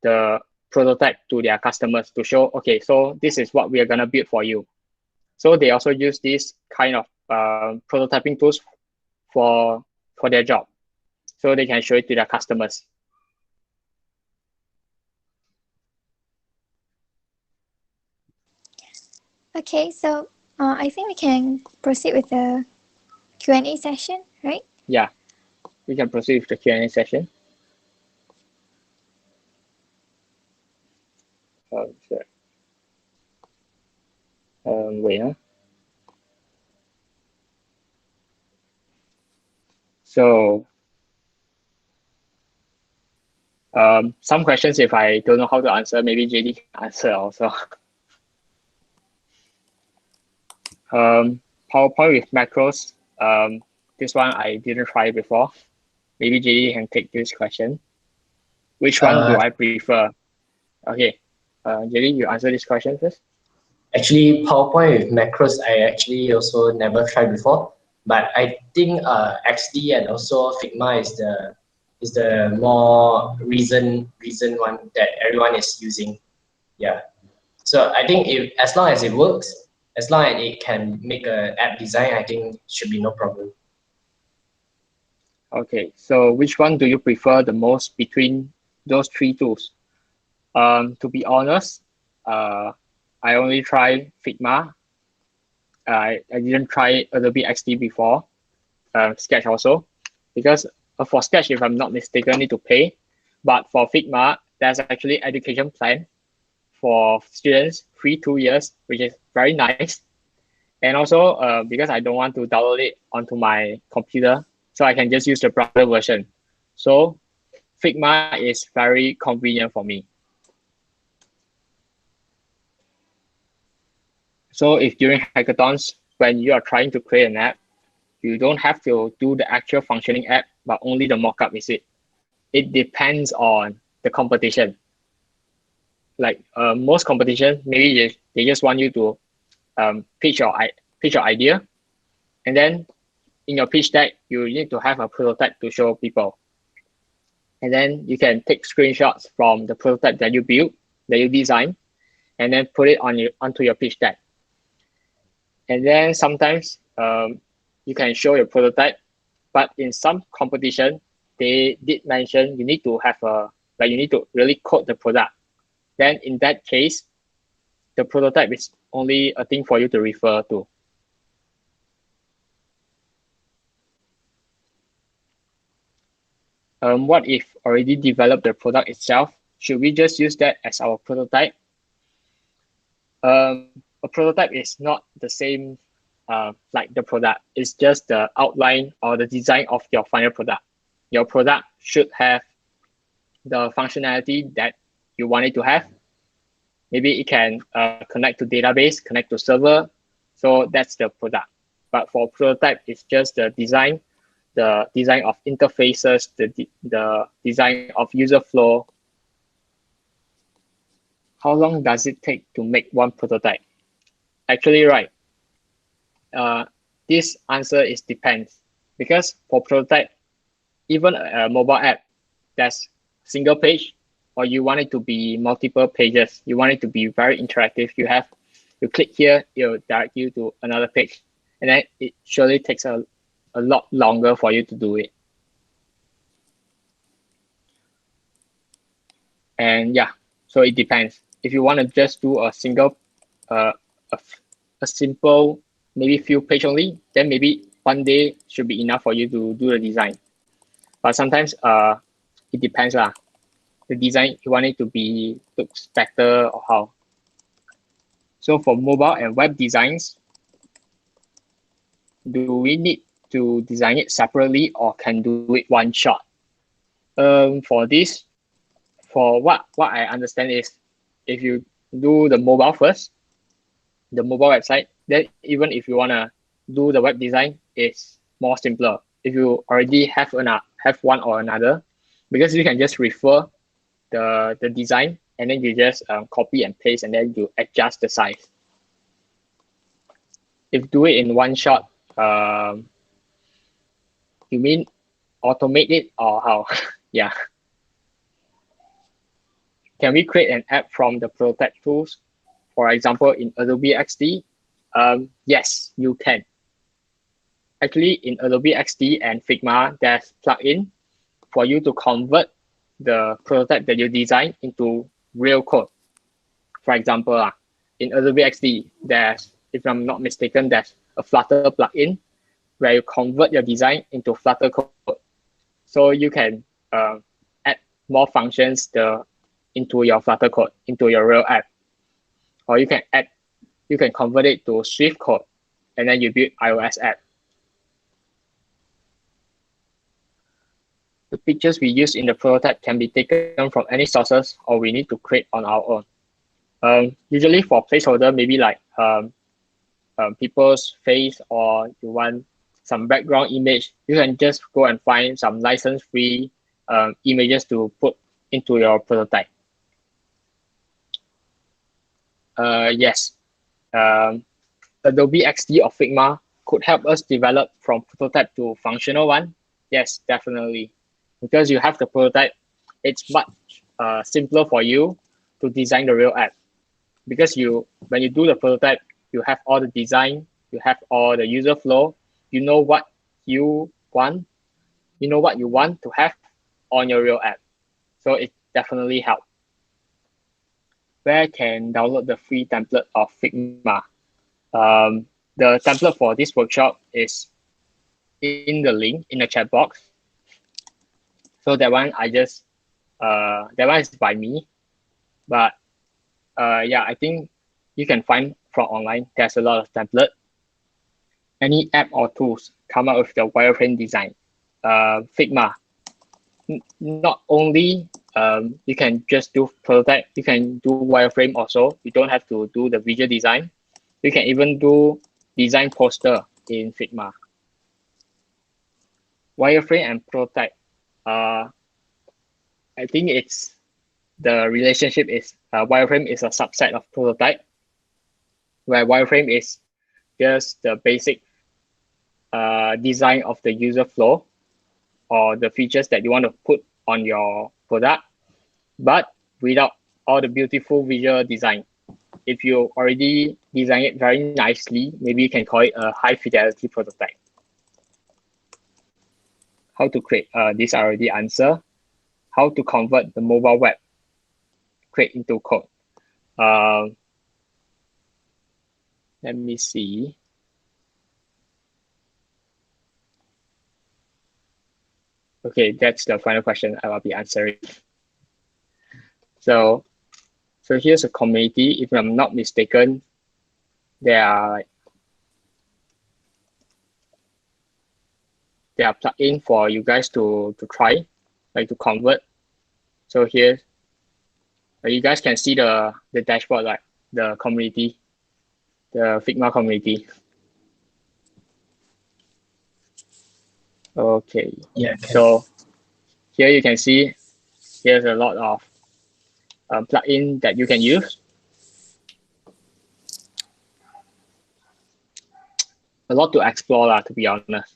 the prototype to their customers to show, okay, so this is what we are gonna build for you. So they also use this kind of prototyping tools for their job, so they can show it to their customers. Okay, so I think we can proceed with the Q&A session, right? Yeah, we can proceed with the Q&A session. Sure. Wait. So some questions, if I don't know how to answer, maybe JD can answer also. PowerPoint with macros. This one I didn't try before. Maybe JD can take this question. Which one do I prefer? Okay, JD, you answer this question first. Actually, PowerPoint with macros, I actually also never tried before. But I think XD and also Figma is the more recent one that everyone is using. Yeah. So I think as long as it works, as long as it can make an app design, I think it should be no problem. Okay, so which one do you prefer the most between those three tools? To be honest, I only tried Figma. I didn't try Adobe XD before, Sketch also, because for Sketch, if I'm not mistaken, need to pay. But for Figma, there's actually education plan for students, free 2 years, which is very nice. And also, because I don't want to download it onto my computer, so I can just use the browser version. So Figma is very convenient for me. So if during hackathons, when you are trying to create an app, you don't have to do the actual functioning app, but only the mockup is it. It depends on the competition. Like most competition, maybe they just want you to pitch your idea, and then in your pitch deck, you need to have a prototype to show people. And then you can take screenshots from the prototype that you built, that you design, and then put it onto your pitch deck. And then sometimes you can show your prototype, but in some competition, they did mention you need to have you need to really code the product. Then in that case, the prototype is only a thing for you to refer to. What if already developed the product itself? Should we just use that as our prototype? A prototype is not the same like the product. It's just the outline or the design of your final product. Your product should have the functionality that you want it to have. Maybe it can connect to database, connect to server. So that's the product. But for prototype, it's just the design, the design of interfaces, the design of user flow. How long does it take to make one prototype? Actually, right. This answer is depends, because for prototype, even a mobile app that's single page, or you want it to be multiple pages, you want it to be very interactive, you click here, it'll direct you to another page, and then it surely takes a lot longer for you to do it. And yeah, so it depends. If you want to just do a single, a simple, maybe few page only, then maybe one day should be enough for you to do the design. But sometimes it depends lah. The design, you want it to be looks better or how. So for mobile and web designs, do we need to design it separately or can do it one shot? For this, for what I understand is, if you do the mobile first, the mobile website, then even if you wanna do the web design, it's more simpler. If you already have one or another, because you can just refer the design and then you just copy and paste and then you adjust the size. If do it in one shot, you mean automate it or how? Yeah. Can we create an app from the prototype tools? For example, in Adobe XD? Yes, you can. Actually, in Adobe XD and Figma, there's plugin for you to convert the prototype that you design into real code. For example, in Adobe XD, there's, if I'm not mistaken, there's a Flutter plugin where you convert your design into Flutter code. So you can add more functions into your Flutter code, into your real app. Or you can convert it to Swift code, and then you build iOS app. The pictures we use in the prototype can be taken from any sources, or we need to create on our own. Usually for placeholder, maybe like people's face, or you want some background image, you can just go and find some license-free images to put into your prototype. Yes, Adobe XD or Figma could help us develop from prototype to functional one. Yes, definitely. Because you have the prototype, it's much simpler for you to design the real app. Because when you do the prototype, you have all the design, you have all the user flow, you know what you want to have on your real app. So it definitely helps. Where can download the free template of Figma? The template for this workshop is in the link in the chat box. So that one that one is by me, but yeah, I think you can find from online. There's a lot of template. Any app or tools come up with the wireframe design. Figma. Not only you can just do prototype, you can do wireframe also. You don't have to do the visual design. You can even do design poster in Figma. Wireframe and prototype. I think it's the relationship is wireframe is a subset of prototype, where wireframe is just the basic design of the user flow or the features that you want to put on your product, but without all the beautiful visual design. If you already design it very nicely, maybe you can call it a high fidelity prototype. How to create, this I already answered. How to convert the mobile web create into code. Let me see. Okay, that's the final question I will be answering. So here's a community. If I'm not mistaken, there are plugin for you guys to try, like to convert. So here, you guys can see the dashboard, like the community, the Figma community. Okay. Yeah. So here you can see here's a lot of plugin that you can use. A lot to explore, to be honest.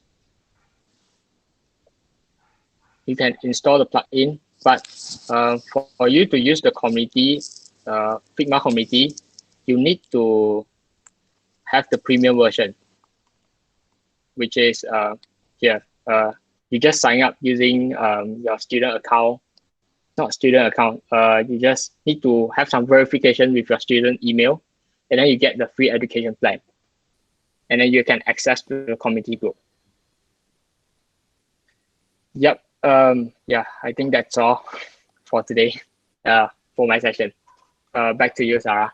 You can install the plugin, but for you to use the community, Figma community, you need to have the premium version, which is here. You just sign up using your student account, not student account. You just need to have some verification with your student email, and then you get the free education plan, and then you can access to the community group. Yep. Yeah, I think that's all for today. For my session. Back to you, Sarah.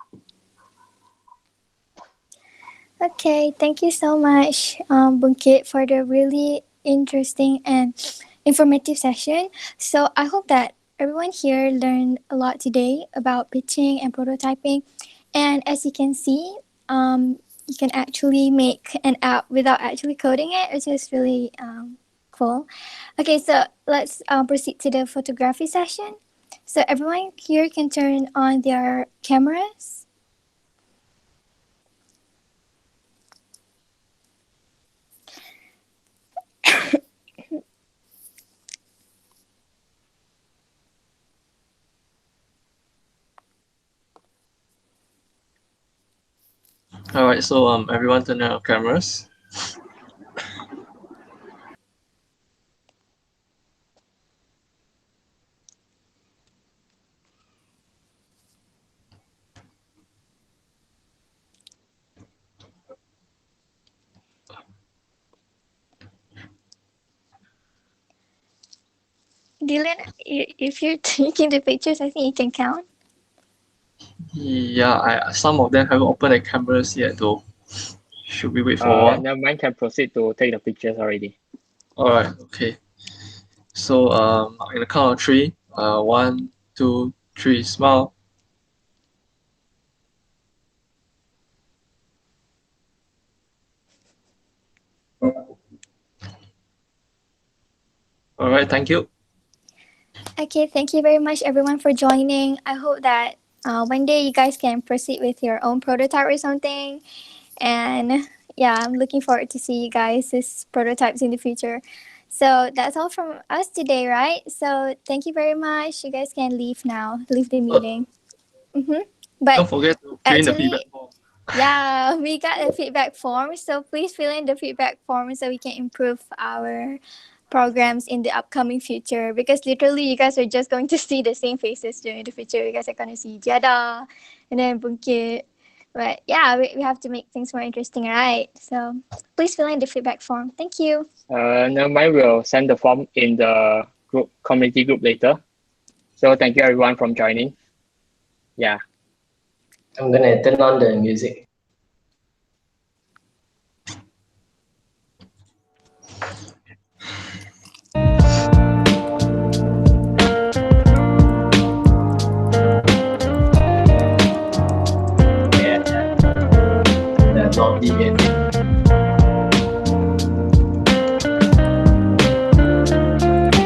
Okay, thank you so much, Bunkit, for the really interesting and informative session. So I hope that everyone here learned a lot today about pitching and prototyping. And as you can see, you can actually make an app without actually coding it, which is really cool. Okay, so let's proceed to the photography session. So everyone here can turn on their cameras. All right, so everyone turn on your cameras. Dylan, if you're taking the pictures, I think you can count. Yeah, some of them haven't opened their cameras yet though. Should we wait for a while? Never mind, can proceed to take the pictures already. All right, okay. So in the count of three, 1, 2, 3, smile. All right, thank you. Okay, thank you very much, everyone, for joining. I hope that one day you guys can proceed with your own prototype or something. And yeah, I'm looking forward to see you guys' prototypes in the future. So that's all from us today, right? So thank you very much. You guys can leave now, leave the meeting. But Don't forget to fill in the actually, feedback form. yeah, we got a feedback form. So please fill in the feedback form so we can improve our programs in the upcoming future. Because literally, you guys are just going to see the same faces during the future. You guys are going to see Jada and then Bunkit. But yeah, we have to make things more interesting, right? So please fill in the feedback form. Thank you. Never mind, we'll send the form in the group community group later. So thank you everyone from joining. Yeah. I'm gonna turn on the music. Yeah, not deep yet.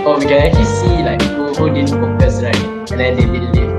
Oh, we can actually see like who didn't focus, right? And then they did leave.